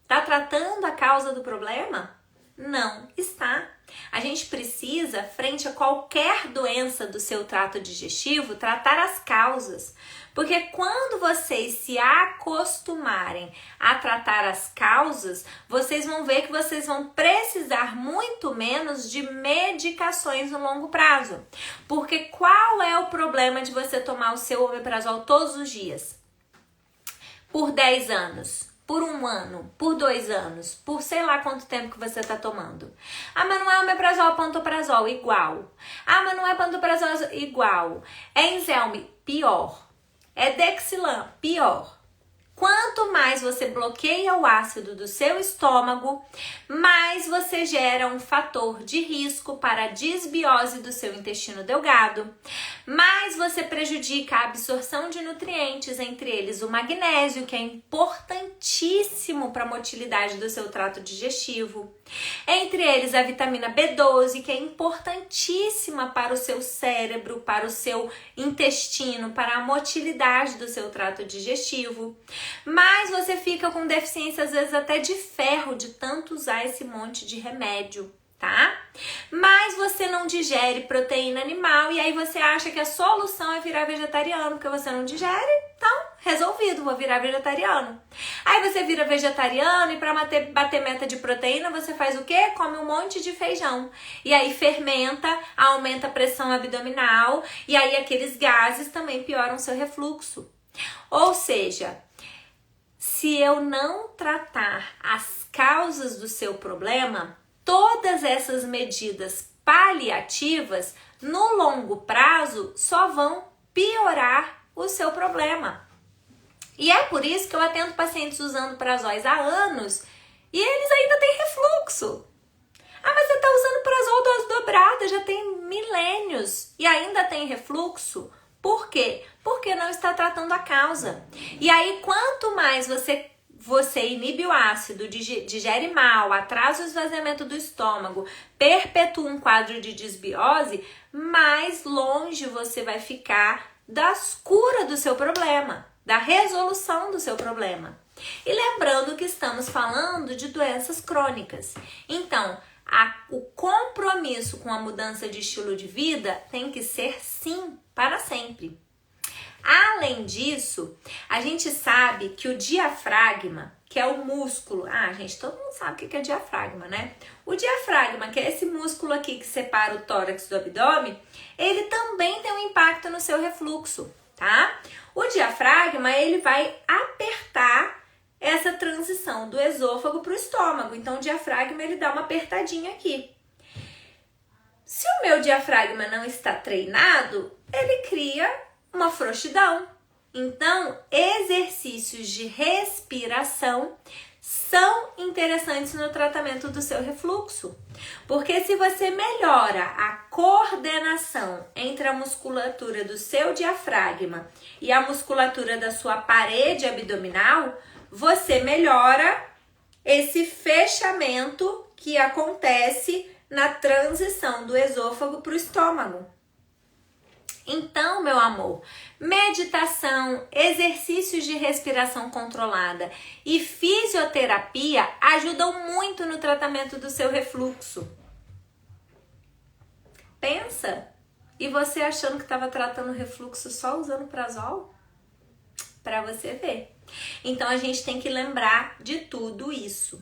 Tá tratando a causa do problema? Não está. A gente precisa, frente a qualquer doença do seu trato digestivo, tratar as causas. Porque quando vocês se acostumarem a tratar as causas, vocês vão ver que vocês vão precisar muito menos de medicações no longo prazo. Porque qual é o problema de você tomar o seu omeprazol todos os dias? Por 10 anos, por 1 ano, por 2 anos, por sei lá quanto tempo que você está tomando. Ah, mas não é omeprazol, pantoprazol, igual. Ah, mas não é pantoprazol, igual. É Enzelme, pior. É Dexilan, pior. Quanto mais você bloqueia o ácido do seu estômago, mais você gera um fator de risco para a desbiose do seu intestino delgado, mais você prejudica a absorção de nutrientes, entre eles o magnésio, que é importantíssimo para a motilidade do seu trato digestivo, entre eles a vitamina B12, que é importantíssima para o seu cérebro, para o seu intestino, para a motilidade do seu trato digestivo. Mas você fica com deficiência, às vezes até de ferro, de tanto usar esse monte de remédio, tá? Mas você não digere proteína animal e aí você acha que a solução é virar vegetariano, porque você não digere, então resolvido, vou virar vegetariano. Aí você vira vegetariano e para bater meta de proteína você faz o quê? Come um monte de feijão. E aí fermenta, aumenta a pressão abdominal e aí aqueles gases também pioram seu refluxo. Ou seja, se eu não tratar as causas do seu problema, todas essas medidas paliativas, no longo prazo, só vão piorar o seu problema. E é por isso que eu atendo pacientes usando prazóis há anos e eles ainda têm refluxo. Ah, mas você está usando prazol dose dobrada, já tem milênios e ainda tem refluxo? Por quê? Porque não está tratando a causa. E aí, quanto mais você inibe o ácido, digere mal, atrasa o esvaziamento do estômago, perpetua um quadro de desbiose, mais longe você vai ficar das curas do seu problema, da resolução do seu problema. E lembrando que estamos falando de doenças crônicas. Então, o compromisso com a mudança de estilo de vida tem que ser sim, para sempre. Além disso, a gente sabe que o diafragma, que é o músculo... Ah, gente, todo mundo sabe o que é diafragma, né? O diafragma, que é esse músculo aqui que separa o tórax do abdômen, ele também tem um impacto no seu refluxo, tá? O diafragma, ele vai apertar essa transição do esôfago para o estômago. Então, o diafragma, ele dá uma apertadinha aqui. Se o meu diafragma não está treinado, ele cria uma frouxidão. Então, exercícios de respiração são interessantes no tratamento do seu refluxo. Porque se você melhora a coordenação entre a musculatura do seu diafragma e a musculatura da sua parede abdominal, você melhora esse fechamento que acontece na transição do esôfago para o estômago. Então, meu amor, meditação, exercícios de respiração controlada e fisioterapia ajudam muito no tratamento do seu refluxo. Pensa, e você achando que estava tratando o refluxo só usando prazol? Para você ver. Então, a gente tem que lembrar de tudo isso.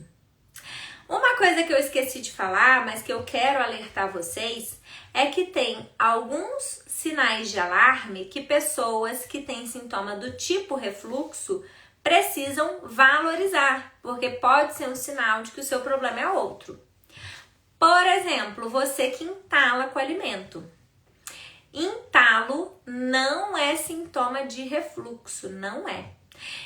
Uma coisa que eu esqueci de falar, mas que eu quero alertar vocês, é que tem alguns sinais de alarme que pessoas que têm sintoma do tipo refluxo precisam valorizar, porque pode ser um sinal de que o seu problema é outro. Por exemplo, você que entala com alimento. Entalo não é sintoma de refluxo, não é.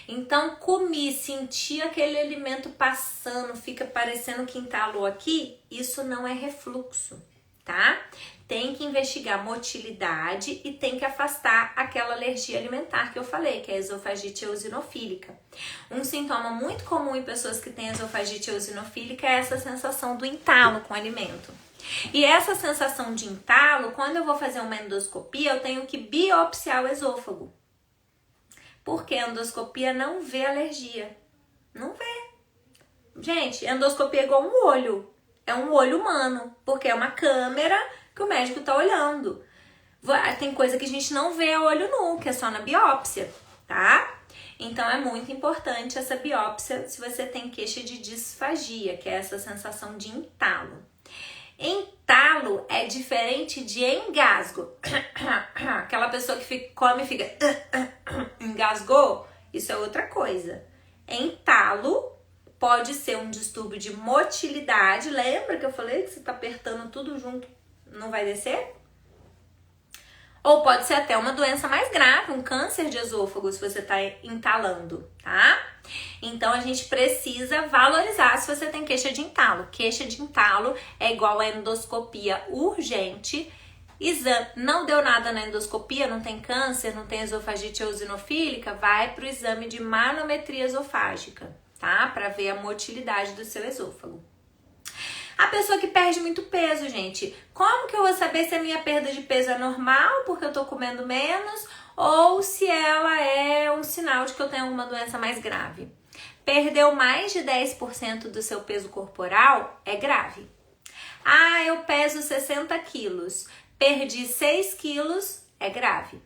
Então, comi, senti aquele alimento passando, fica parecendo que entalou aqui, isso não é refluxo, tá? Tem que investigar motilidade e tem que afastar aquela alergia alimentar que eu falei, que é a esofagite eosinofílica. Um sintoma muito comum em pessoas que têm esofagite eosinofílica é essa sensação do entalo com o alimento. E essa sensação de entalo, quando eu vou fazer uma endoscopia, eu tenho que biopsiar o esôfago. Porque a endoscopia não vê alergia. Não vê. Gente, endoscopia é igual um olho. É um olho humano, porque é uma câmera que o médico tá olhando. Tem coisa que a gente não vê a olho nu, que é só na biópsia, tá? Então é muito importante essa biópsia se você tem queixa de disfagia, que é essa sensação de entalo. Entalo é diferente de engasgo. Aquela pessoa que come e fica engasgou, isso é outra coisa. Entalo pode ser um distúrbio de motilidade. Lembra que eu falei que você tá apertando tudo junto, não vai descer? Ou pode ser até uma doença mais grave, um câncer de esôfago, se você tá entalando, tá? Então, a gente precisa valorizar se você tem queixa de entalo. Queixa de entalo é igual a endoscopia urgente. Não deu nada na endoscopia, não tem câncer, não tem esofagite eosinofílica, vai pro exame de manometria esofágica, tá? Para ver a motilidade do seu esôfago. A pessoa que perde muito peso, gente, como que eu vou saber se a minha perda de peso é normal, porque eu tô comendo menos, ou se ela é um sinal de que eu tenho alguma doença mais grave? Perdeu mais de 10% do seu peso corporal é grave. Ah, eu peso 60 quilos, perdi 6 quilos, é grave.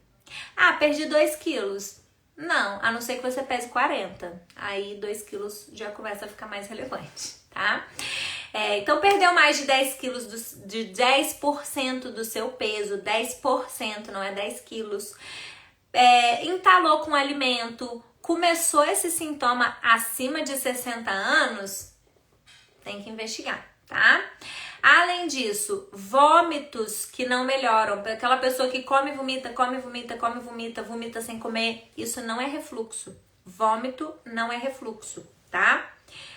Ah, perdi 2 quilos. Não, a não ser que você pese 40. Aí 2 quilos já começa a ficar mais relevante, tá? Então perdeu mais de 10 quilos, de 10% do seu peso, 10%, não é 10 quilos. Entalou com alimento, começou esse sintoma acima de 60 anos, tem que investigar, tá? Além disso, vômitos que não melhoram, aquela pessoa que come, vomita, come, vomita, come, vomita, vomita sem comer, isso não é refluxo. Vômito não é refluxo, tá?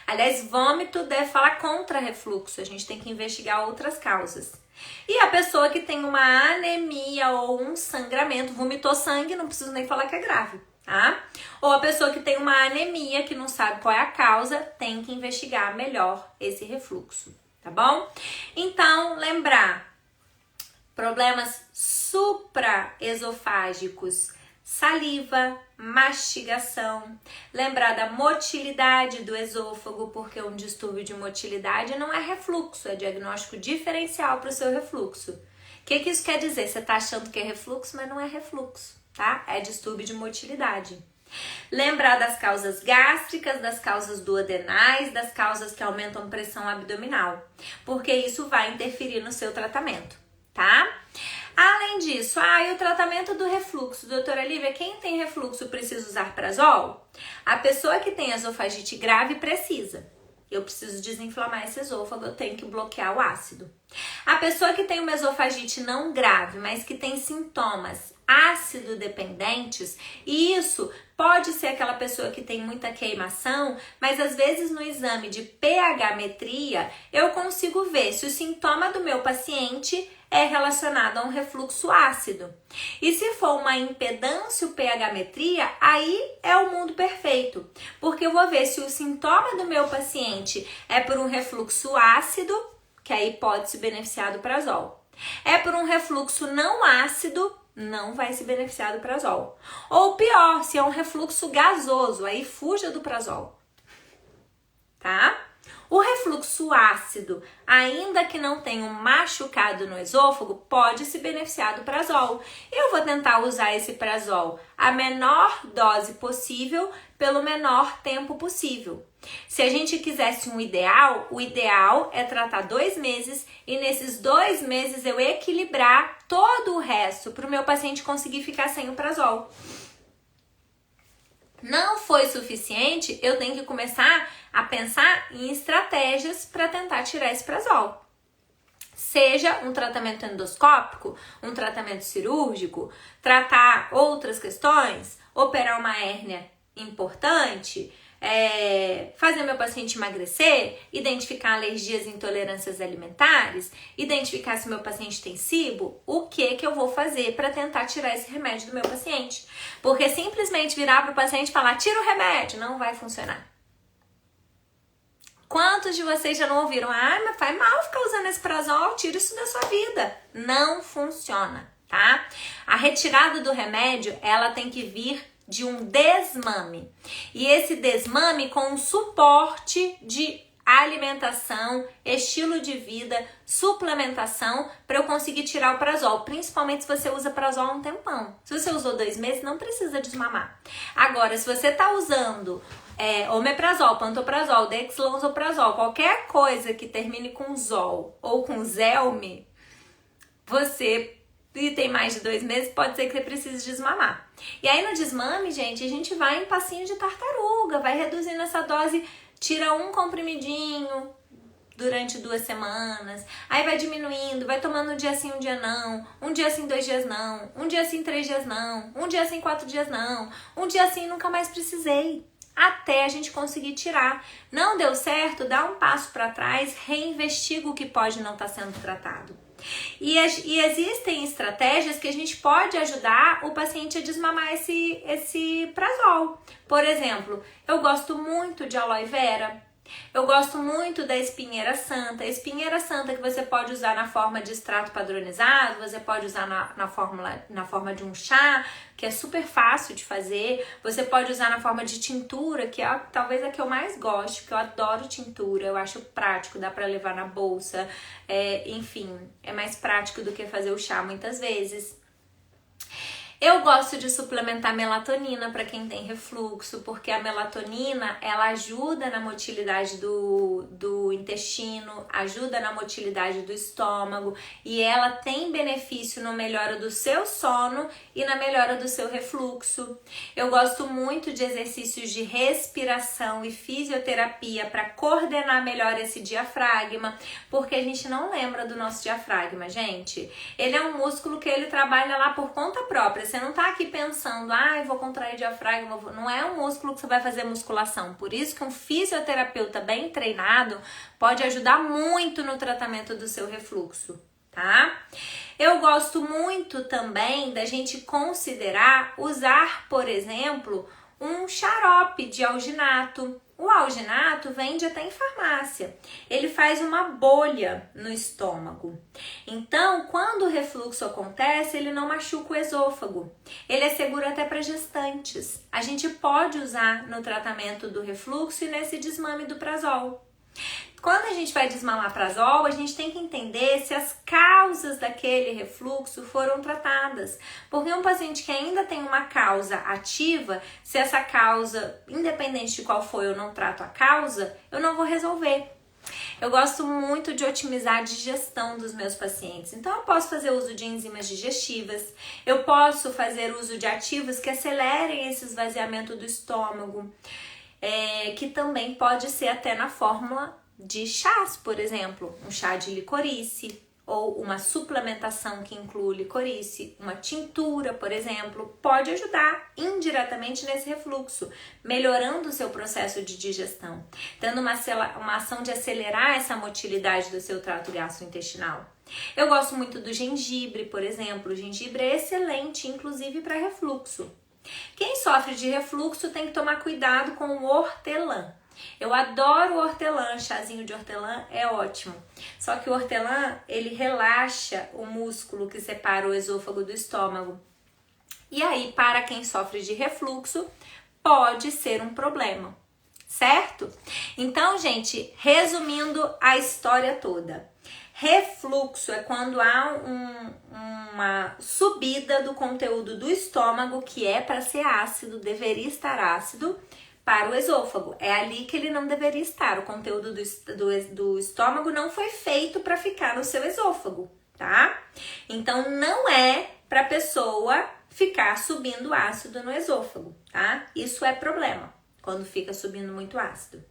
Aliás, vômito deve falar contra refluxo, a gente tem que investigar outras causas. E a pessoa que tem uma anemia ou um sangramento, vomitou sangue, não preciso nem falar que é grave, tá? Ou a pessoa que tem uma anemia, que não sabe qual é a causa, tem que investigar melhor esse refluxo, tá bom? Então, lembrar, problemas supraesofágicos, saliva, mastigação, lembrar da motilidade do esôfago, porque um distúrbio de motilidade não é refluxo, é diagnóstico diferencial para o seu refluxo. O que isso quer dizer? Você está achando que é refluxo, mas não é refluxo, tá? É distúrbio de motilidade. Lembrar das causas gástricas, das causas duodenais, das causas que aumentam pressão abdominal, porque isso vai interferir no seu tratamento, tá? Além disso, e o tratamento do refluxo? Doutora Lívia, quem tem refluxo precisa usar prazol? A pessoa que tem esofagite grave precisa. Eu preciso desinflamar esse esôfago, eu tenho que bloquear o ácido. A pessoa que tem uma esofagite não grave, mas que tem sintomas ácido dependentes, e isso pode ser aquela pessoa que tem muita queimação, mas às vezes no exame de pH-metria eu consigo ver se o sintoma do meu paciente é relacionado a um refluxo ácido. E se for uma impedância pH-metria, aí é o mundo perfeito, porque eu vou ver se o sintoma do meu paciente é por um refluxo ácido, que aí pode se beneficiar do prazol. É por um refluxo não ácido, não vai se beneficiar do prazol. Ou pior, se é um refluxo gasoso, aí fuja do prazol, tá? O refluxo ácido, ainda que não tenha um machucado no esôfago, pode se beneficiar do prazol. Eu vou tentar usar esse prazol a menor dose possível, pelo menor tempo possível. Se a gente quisesse um ideal, o ideal é tratar 2 meses e nesses 2 meses eu equilibrar todo o resto para o meu paciente conseguir ficar sem o prazol. Não foi suficiente, eu tenho que começar a pensar em estratégias para tentar tirar esse prazol. Seja um tratamento endoscópico, um tratamento cirúrgico, tratar outras questões, operar uma hérnia importante, fazer meu paciente emagrecer, identificar alergias e intolerâncias alimentares, identificar se meu paciente tem SIBO, o que eu vou fazer para tentar tirar esse remédio do meu paciente. Porque simplesmente virar para o paciente e falar, tira o remédio, não vai funcionar. Quantos de vocês já não ouviram, mas faz mal ficar usando esse prazol, tira isso da sua vida. Não funciona, tá? A retirada do remédio, ela tem que vir de um desmame. E esse desmame com um suporte de alimentação, estilo de vida, suplementação, para eu conseguir tirar o prazol. Principalmente se você usa prazol há um tempão. Se você usou 2 meses, não precisa desmamar. Agora, se você tá usando omeprazol, pantoprazol, dexlansoprazol, qualquer coisa que termine com zol ou com zelme, você tem mais de 2 meses, pode ser que você precise desmamar. E aí no desmame, gente, a gente vai em passinho de tartaruga, vai reduzindo essa dose, tira um comprimidinho durante 2 semanas, aí vai diminuindo, vai tomando um dia sim, um dia não, um dia sim, 2 dias não, um dia sim, 3 dias não, um dia sim, 4 dias não, um dia sim, nunca mais precisei. Até a gente conseguir tirar. Não deu certo, dá um passo para trás, reinvestiga o que pode não estar sendo tratado. E existem estratégias que a gente pode ajudar o paciente a desmamar esse prazol. Por exemplo, eu gosto muito de aloe vera. Eu gosto muito da espinheira santa. A espinheira santa que você pode usar na forma de extrato padronizado, você pode usar na forma de um chá, que é super fácil de fazer. Você pode usar na forma de tintura, que é talvez a que eu mais gosto, porque eu adoro tintura, eu acho prático, dá pra levar na bolsa, enfim, é mais prático do que fazer o chá muitas vezes. Eu gosto de suplementar melatonina para quem tem refluxo, porque a melatonina, ela ajuda na motilidade do intestino, ajuda na motilidade do estômago e ela tem benefício na melhora do seu sono e na melhora do seu refluxo. Eu gosto muito de exercícios de respiração e fisioterapia para coordenar melhor esse diafragma, porque a gente não lembra do nosso diafragma, gente. Ele é um músculo que ele trabalha lá por conta própria. Você não tá aqui pensando, eu vou contrair diafragma. Não é um músculo que você vai fazer musculação. Por isso que um fisioterapeuta bem treinado pode ajudar muito no tratamento do seu refluxo, tá? Eu gosto muito também da gente considerar usar, por exemplo, um xarope de alginato. O alginato vende até em farmácia. Ele faz uma bolha no estômago. Então, quando o refluxo acontece, ele não machuca o esôfago. Ele é seguro até para gestantes. A gente pode usar no tratamento do refluxo e nesse desmame do prazol. Quando a gente vai desmamar prazol, a gente tem que entender se as causas daquele refluxo foram tratadas. Porque um paciente que ainda tem uma causa ativa, se essa causa, independente de qual for, eu não trato a causa, eu não vou resolver. Eu gosto muito de otimizar a digestão dos meus pacientes. Então, eu posso fazer uso de enzimas digestivas, eu posso fazer uso de ativos que acelerem esse esvaziamento do estômago, que também pode ser até na fórmula de chás, por exemplo, um chá de licorice ou uma suplementação que inclui licorice, uma tintura, por exemplo, pode ajudar indiretamente nesse refluxo, melhorando o seu processo de digestão, tendo uma ação de acelerar essa motilidade do seu trato gastrointestinal. Eu gosto muito do gengibre, por exemplo. O gengibre é excelente, inclusive para refluxo. Quem sofre de refluxo tem que tomar cuidado com o hortelã. Eu adoro hortelã, chazinho de hortelã é ótimo. Só que o hortelã, ele relaxa o músculo que separa o esôfago do estômago. E aí, para quem sofre de refluxo, pode ser um problema, certo? Então, gente, resumindo a história toda. Refluxo é quando há uma subida do conteúdo do estômago, que é para ser ácido, deveria estar ácido, para o esôfago. É ali que ele não deveria estar. O conteúdo do estômago não foi feito para ficar no seu esôfago, tá? Então, não é para a pessoa ficar subindo ácido no esôfago, tá? Isso é problema, quando fica subindo muito ácido.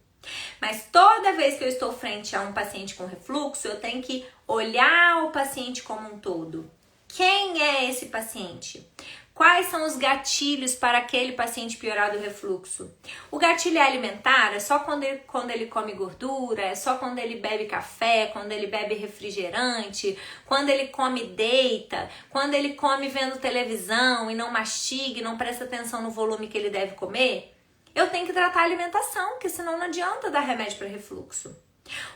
Mas toda vez que eu estou frente a um paciente com refluxo, eu tenho que olhar o paciente como um todo. Quem é esse paciente? Quais são os gatilhos para aquele paciente piorar do refluxo? O gatilho alimentar é só quando ele come gordura, é só quando ele bebe café, quando ele bebe refrigerante, quando ele come e deita, quando ele come vendo televisão e não mastiga e não presta atenção no volume que ele deve comer? Eu tenho que tratar a alimentação, porque senão não adianta dar remédio para refluxo.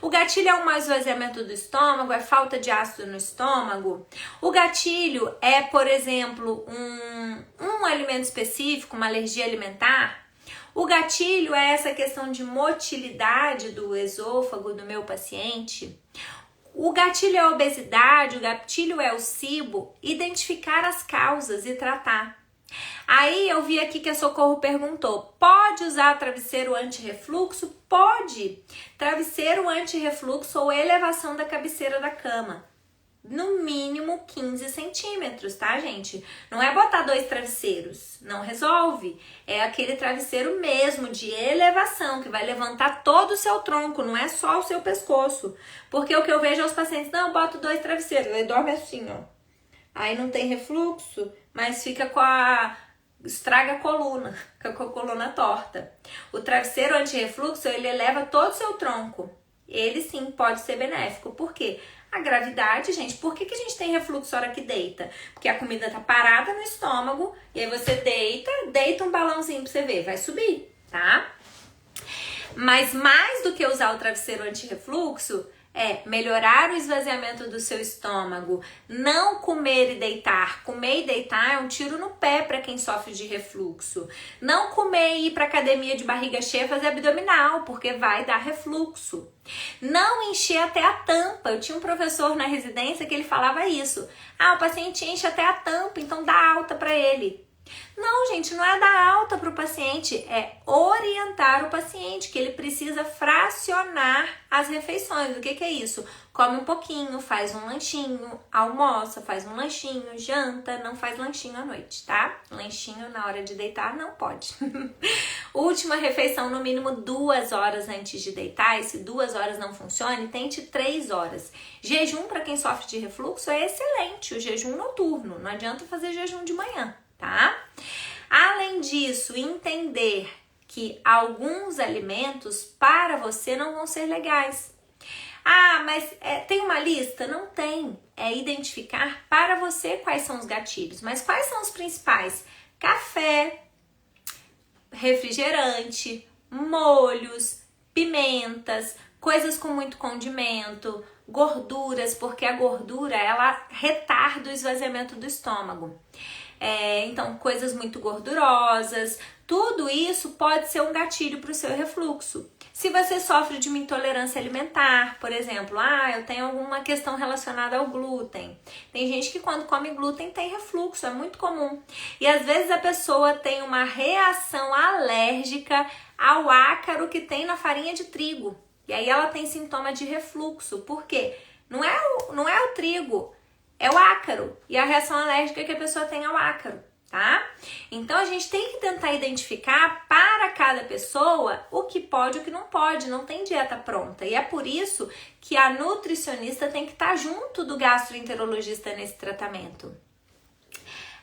O gatilho é um mau esvaziamento do estômago, é falta de ácido no estômago. O gatilho é, por exemplo, um alimento específico, uma alergia alimentar. O gatilho é essa questão de motilidade do esôfago do meu paciente. O gatilho é a obesidade, o gatilho é o SIBO. Identificar as causas e tratar. Aí eu vi aqui que a Socorro perguntou, pode usar travesseiro anti-refluxo? Pode! Travesseiro anti-refluxo ou elevação da cabeceira da cama. No mínimo 15 centímetros, tá, gente? Não é botar 2 travesseiros, não resolve. É aquele travesseiro mesmo de elevação, que vai levantar todo o seu tronco, não é só o seu pescoço. Porque o que eu vejo aos pacientes, não, eu boto 2 travesseiros, ele dorme assim, ó. Aí não tem refluxo, mas fica estraga a coluna, fica com a coluna torta. O travesseiro anti-refluxo, ele eleva todo o seu tronco. Ele sim pode ser benéfico. Por quê? A gravidade, gente. Por que a gente tem refluxo na hora que deita? Porque a comida tá parada no estômago e aí você deita um balãozinho pra você ver, vai subir, tá? Mas mais do que usar o travesseiro anti-refluxo, é melhorar o esvaziamento do seu estômago, não comer e deitar. Comer e deitar é um tiro no pé para quem sofre de refluxo. Não comer e ir para academia de barriga cheia fazer abdominal, porque vai dar refluxo. Não encher até a tampa. Eu tinha um professor na residência que ele falava isso. Ah, o paciente enche até a tampa, então dá alta para ele. Não, gente, não é dar alta para o paciente, é orientar o paciente, que ele precisa fracionar as refeições. O que é isso? Come um pouquinho, faz um lanchinho, almoça, faz um lanchinho, janta, não faz lanchinho à noite, tá? Lanchinho na hora de deitar não pode. Última refeição, no mínimo 2 horas antes de deitar, e se 2 horas não funcione, tente 3 horas. Jejum para quem sofre de refluxo é excelente, o jejum noturno, não adianta fazer jejum de manhã. Tá? Além disso, entender que alguns alimentos para você não vão ser legais. Ah, mas tem uma lista? Não tem. É identificar para você quais são os gatilhos. Mas quais são os principais? Café, refrigerante, molhos, pimentas, coisas com muito condimento, gorduras, porque a gordura ela retarda o esvaziamento do estômago. Então, coisas muito gordurosas, tudo isso pode ser um gatilho para o seu refluxo. Se você sofre de uma intolerância alimentar, por exemplo, eu tenho alguma questão relacionada ao glúten. Tem gente que quando come glúten tem refluxo, é muito comum. E às vezes a pessoa tem uma reação alérgica ao ácaro que tem na farinha de trigo. E aí ela tem sintoma de refluxo. Por quê? Não é o trigo. É o ácaro e a reação alérgica que a pessoa tem ao ácaro, tá? Então a gente tem que tentar identificar para cada pessoa o que pode e o que não pode, não tem dieta pronta. E é por isso que a nutricionista tem que estar junto do gastroenterologista nesse tratamento.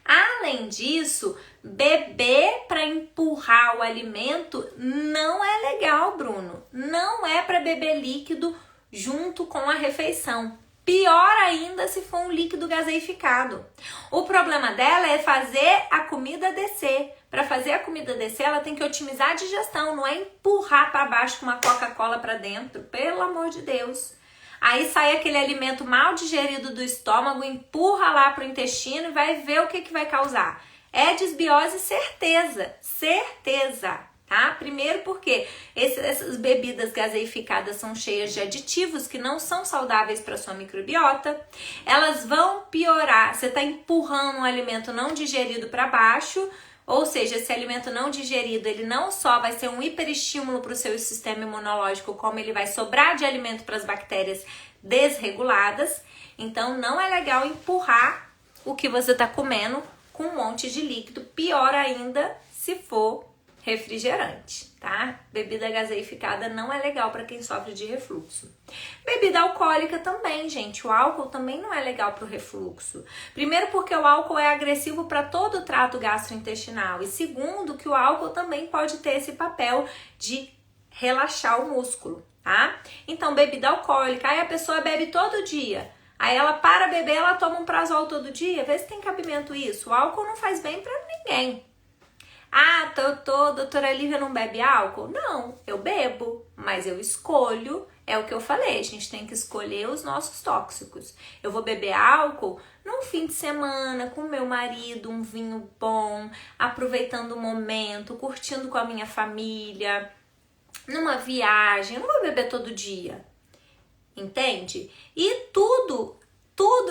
Além disso, beber para empurrar o alimento não é legal, Bruno. Não é para beber líquido junto com a refeição. Pior ainda se for um líquido gaseificado. O problema dela é fazer a comida descer. Para fazer a comida descer, ela tem que otimizar a digestão, não é empurrar para baixo com uma Coca-Cola para dentro. Pelo amor de Deus. Aí sai aquele alimento mal digerido do estômago, empurra lá para o intestino e vai ver o que vai causar. É desbiose, certeza. Certeza. Tá? Primeiro porque essas bebidas gaseificadas são cheias de aditivos que não são saudáveis para sua microbiota. Elas vão piorar, você está empurrando um alimento não digerido para baixo, ou seja, esse alimento não digerido, ele não só vai ser um hiperestímulo para o seu sistema imunológico, como ele vai sobrar de alimento para as bactérias desreguladas. Então não é legal empurrar o que você está comendo com um monte de líquido, pior ainda se for refrigerante, tá? Bebida gaseificada não é legal para quem sofre de refluxo. Bebida alcoólica também, gente. O álcool também não é legal para o refluxo. Primeiro porque o álcool é agressivo para todo o trato gastrointestinal. E segundo que o álcool também pode ter esse papel de relaxar o músculo, tá? Então, bebida alcoólica. Aí a pessoa bebe todo dia. Aí ela para beber, ela toma um Prazol todo dia. Vê se tem cabimento isso. O álcool não faz bem para ninguém. Doutora Lívia não bebe álcool? Não, eu bebo, mas eu escolho, é o que eu falei, a gente tem que escolher os nossos tóxicos. Eu vou beber álcool num fim de semana, com meu marido, um vinho bom, aproveitando o momento, curtindo com a minha família, numa viagem, eu não vou beber todo dia, entende? E tudo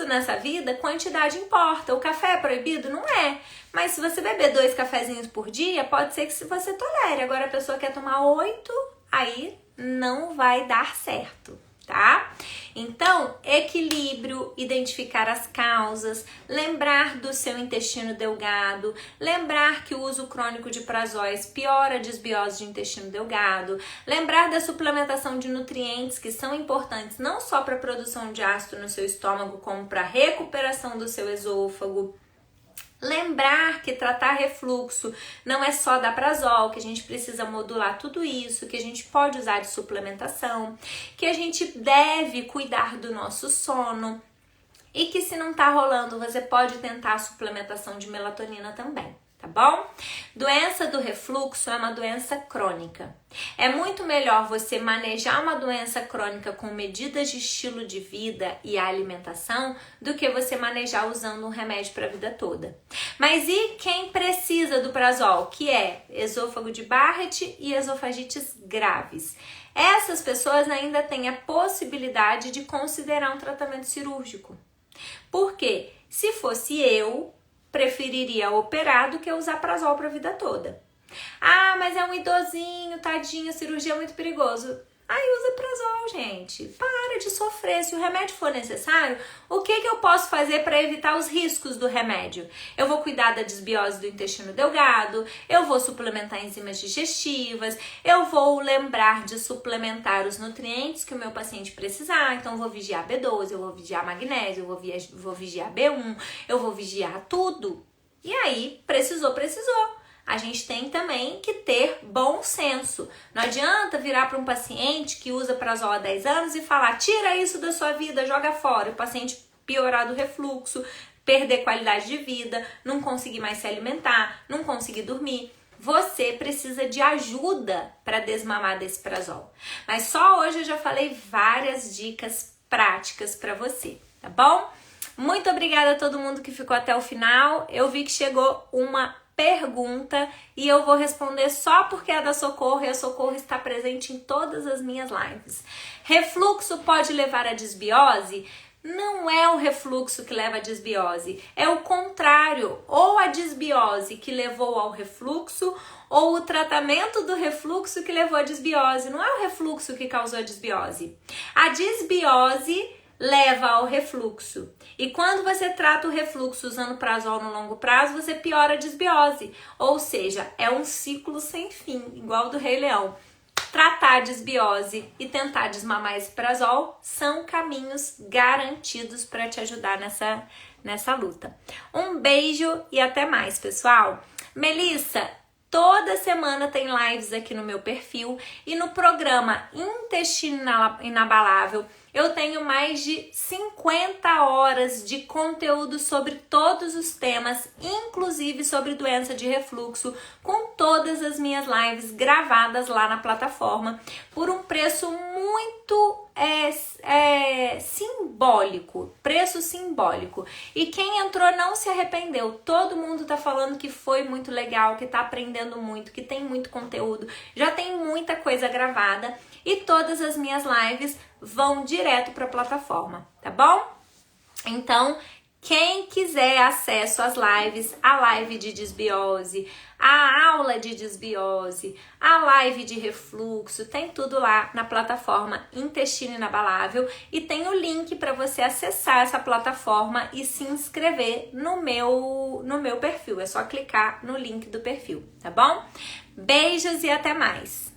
nessa vida, quantidade importa. O café é proibido? Não é. Mas se você beber 2 cafezinhos por dia, pode ser que você tolere. Agora a pessoa quer tomar 8, aí não vai dar certo, tá? Então, equilíbrio, identificar as causas, lembrar do seu intestino delgado, lembrar que o uso crônico de prazóis piora a desbiose de intestino delgado, lembrar da suplementação de nutrientes que são importantes não só para a produção de ácido no seu estômago, como para a recuperação do seu esôfago. Lembrar que tratar refluxo não é só dar prazol, que a gente precisa modular tudo isso, que a gente pode usar de suplementação, que a gente deve cuidar do nosso sono e que se não tá rolando, você pode tentar a suplementação de melatonina também, tá bom? Doença do refluxo é uma doença crônica. É muito melhor você manejar uma doença crônica com medidas de estilo de vida e alimentação do que você manejar usando um remédio para a vida toda. Mas e quem precisa do prazol, que é esôfago de Barrett e esofagites graves? Essas pessoas ainda têm a possibilidade de considerar um tratamento cirúrgico. Por quê? Se fosse eu, preferiria operar do que usar prazol para a vida toda. Ah, mas é um idosinho, tadinho, a cirurgia é muito perigoso. Aí usa prazol, gente. Para de sofrer. Se o remédio for necessário, o que eu posso fazer para evitar os riscos do remédio? Eu vou cuidar da desbiose do intestino delgado, eu vou suplementar enzimas digestivas, eu vou lembrar de suplementar os nutrientes que o meu paciente precisar. Então, eu vou vigiar B12, eu vou vigiar magnésio, eu vou vigiar B1, eu vou vigiar tudo. E aí, precisou. A gente tem também que ter bom senso. Não adianta virar para um paciente que usa prazol há 10 anos e falar: tira isso da sua vida, joga fora. O paciente piorar do refluxo, perder qualidade de vida, não conseguir mais se alimentar, não conseguir dormir. Você precisa de ajuda para desmamar desse prazol. Mas só hoje eu já falei várias dicas práticas para você, tá bom? Muito obrigada a todo mundo que ficou até o final. Eu vi que chegou uma pergunta e eu vou responder só porque é da Socorro e a Socorro está presente em todas as minhas lives. Refluxo pode levar à desbiose? Não é o refluxo que leva à desbiose, é o contrário, ou a desbiose que levou ao refluxo, ou o tratamento do refluxo que levou à desbiose. Não é o refluxo que causou a desbiose. A desbiose leva ao refluxo. E quando você trata o refluxo usando prazol no longo prazo, você piora a desbiose. Ou seja, é um ciclo sem fim, igual do Rei Leão. Tratar a desbiose e tentar desmamar esse prazol são caminhos garantidos para te ajudar nessa luta. Um beijo e até mais, pessoal. Melissa, toda semana tem lives aqui no meu perfil e no programa Intestino Inabalável eu tenho mais de 50 horas de conteúdo sobre todos os temas, inclusive sobre doença de refluxo, com todas as minhas lives gravadas lá na plataforma, por um preço muito simbólico, preço simbólico. E quem entrou não se arrependeu, todo mundo tá falando que foi muito legal, que tá aprendendo muito, que tem muito conteúdo, já tem muita coisa gravada e todas as minhas lives vão direto para a plataforma, tá bom? Então, quem quiser acesso às lives, a live de desbiose, a aula de desbiose, a live de refluxo, tem tudo lá na plataforma Intestino Inabalável e tem o link para você acessar essa plataforma e se inscrever no meu perfil. É só clicar no link do perfil, tá bom? Beijos e até mais!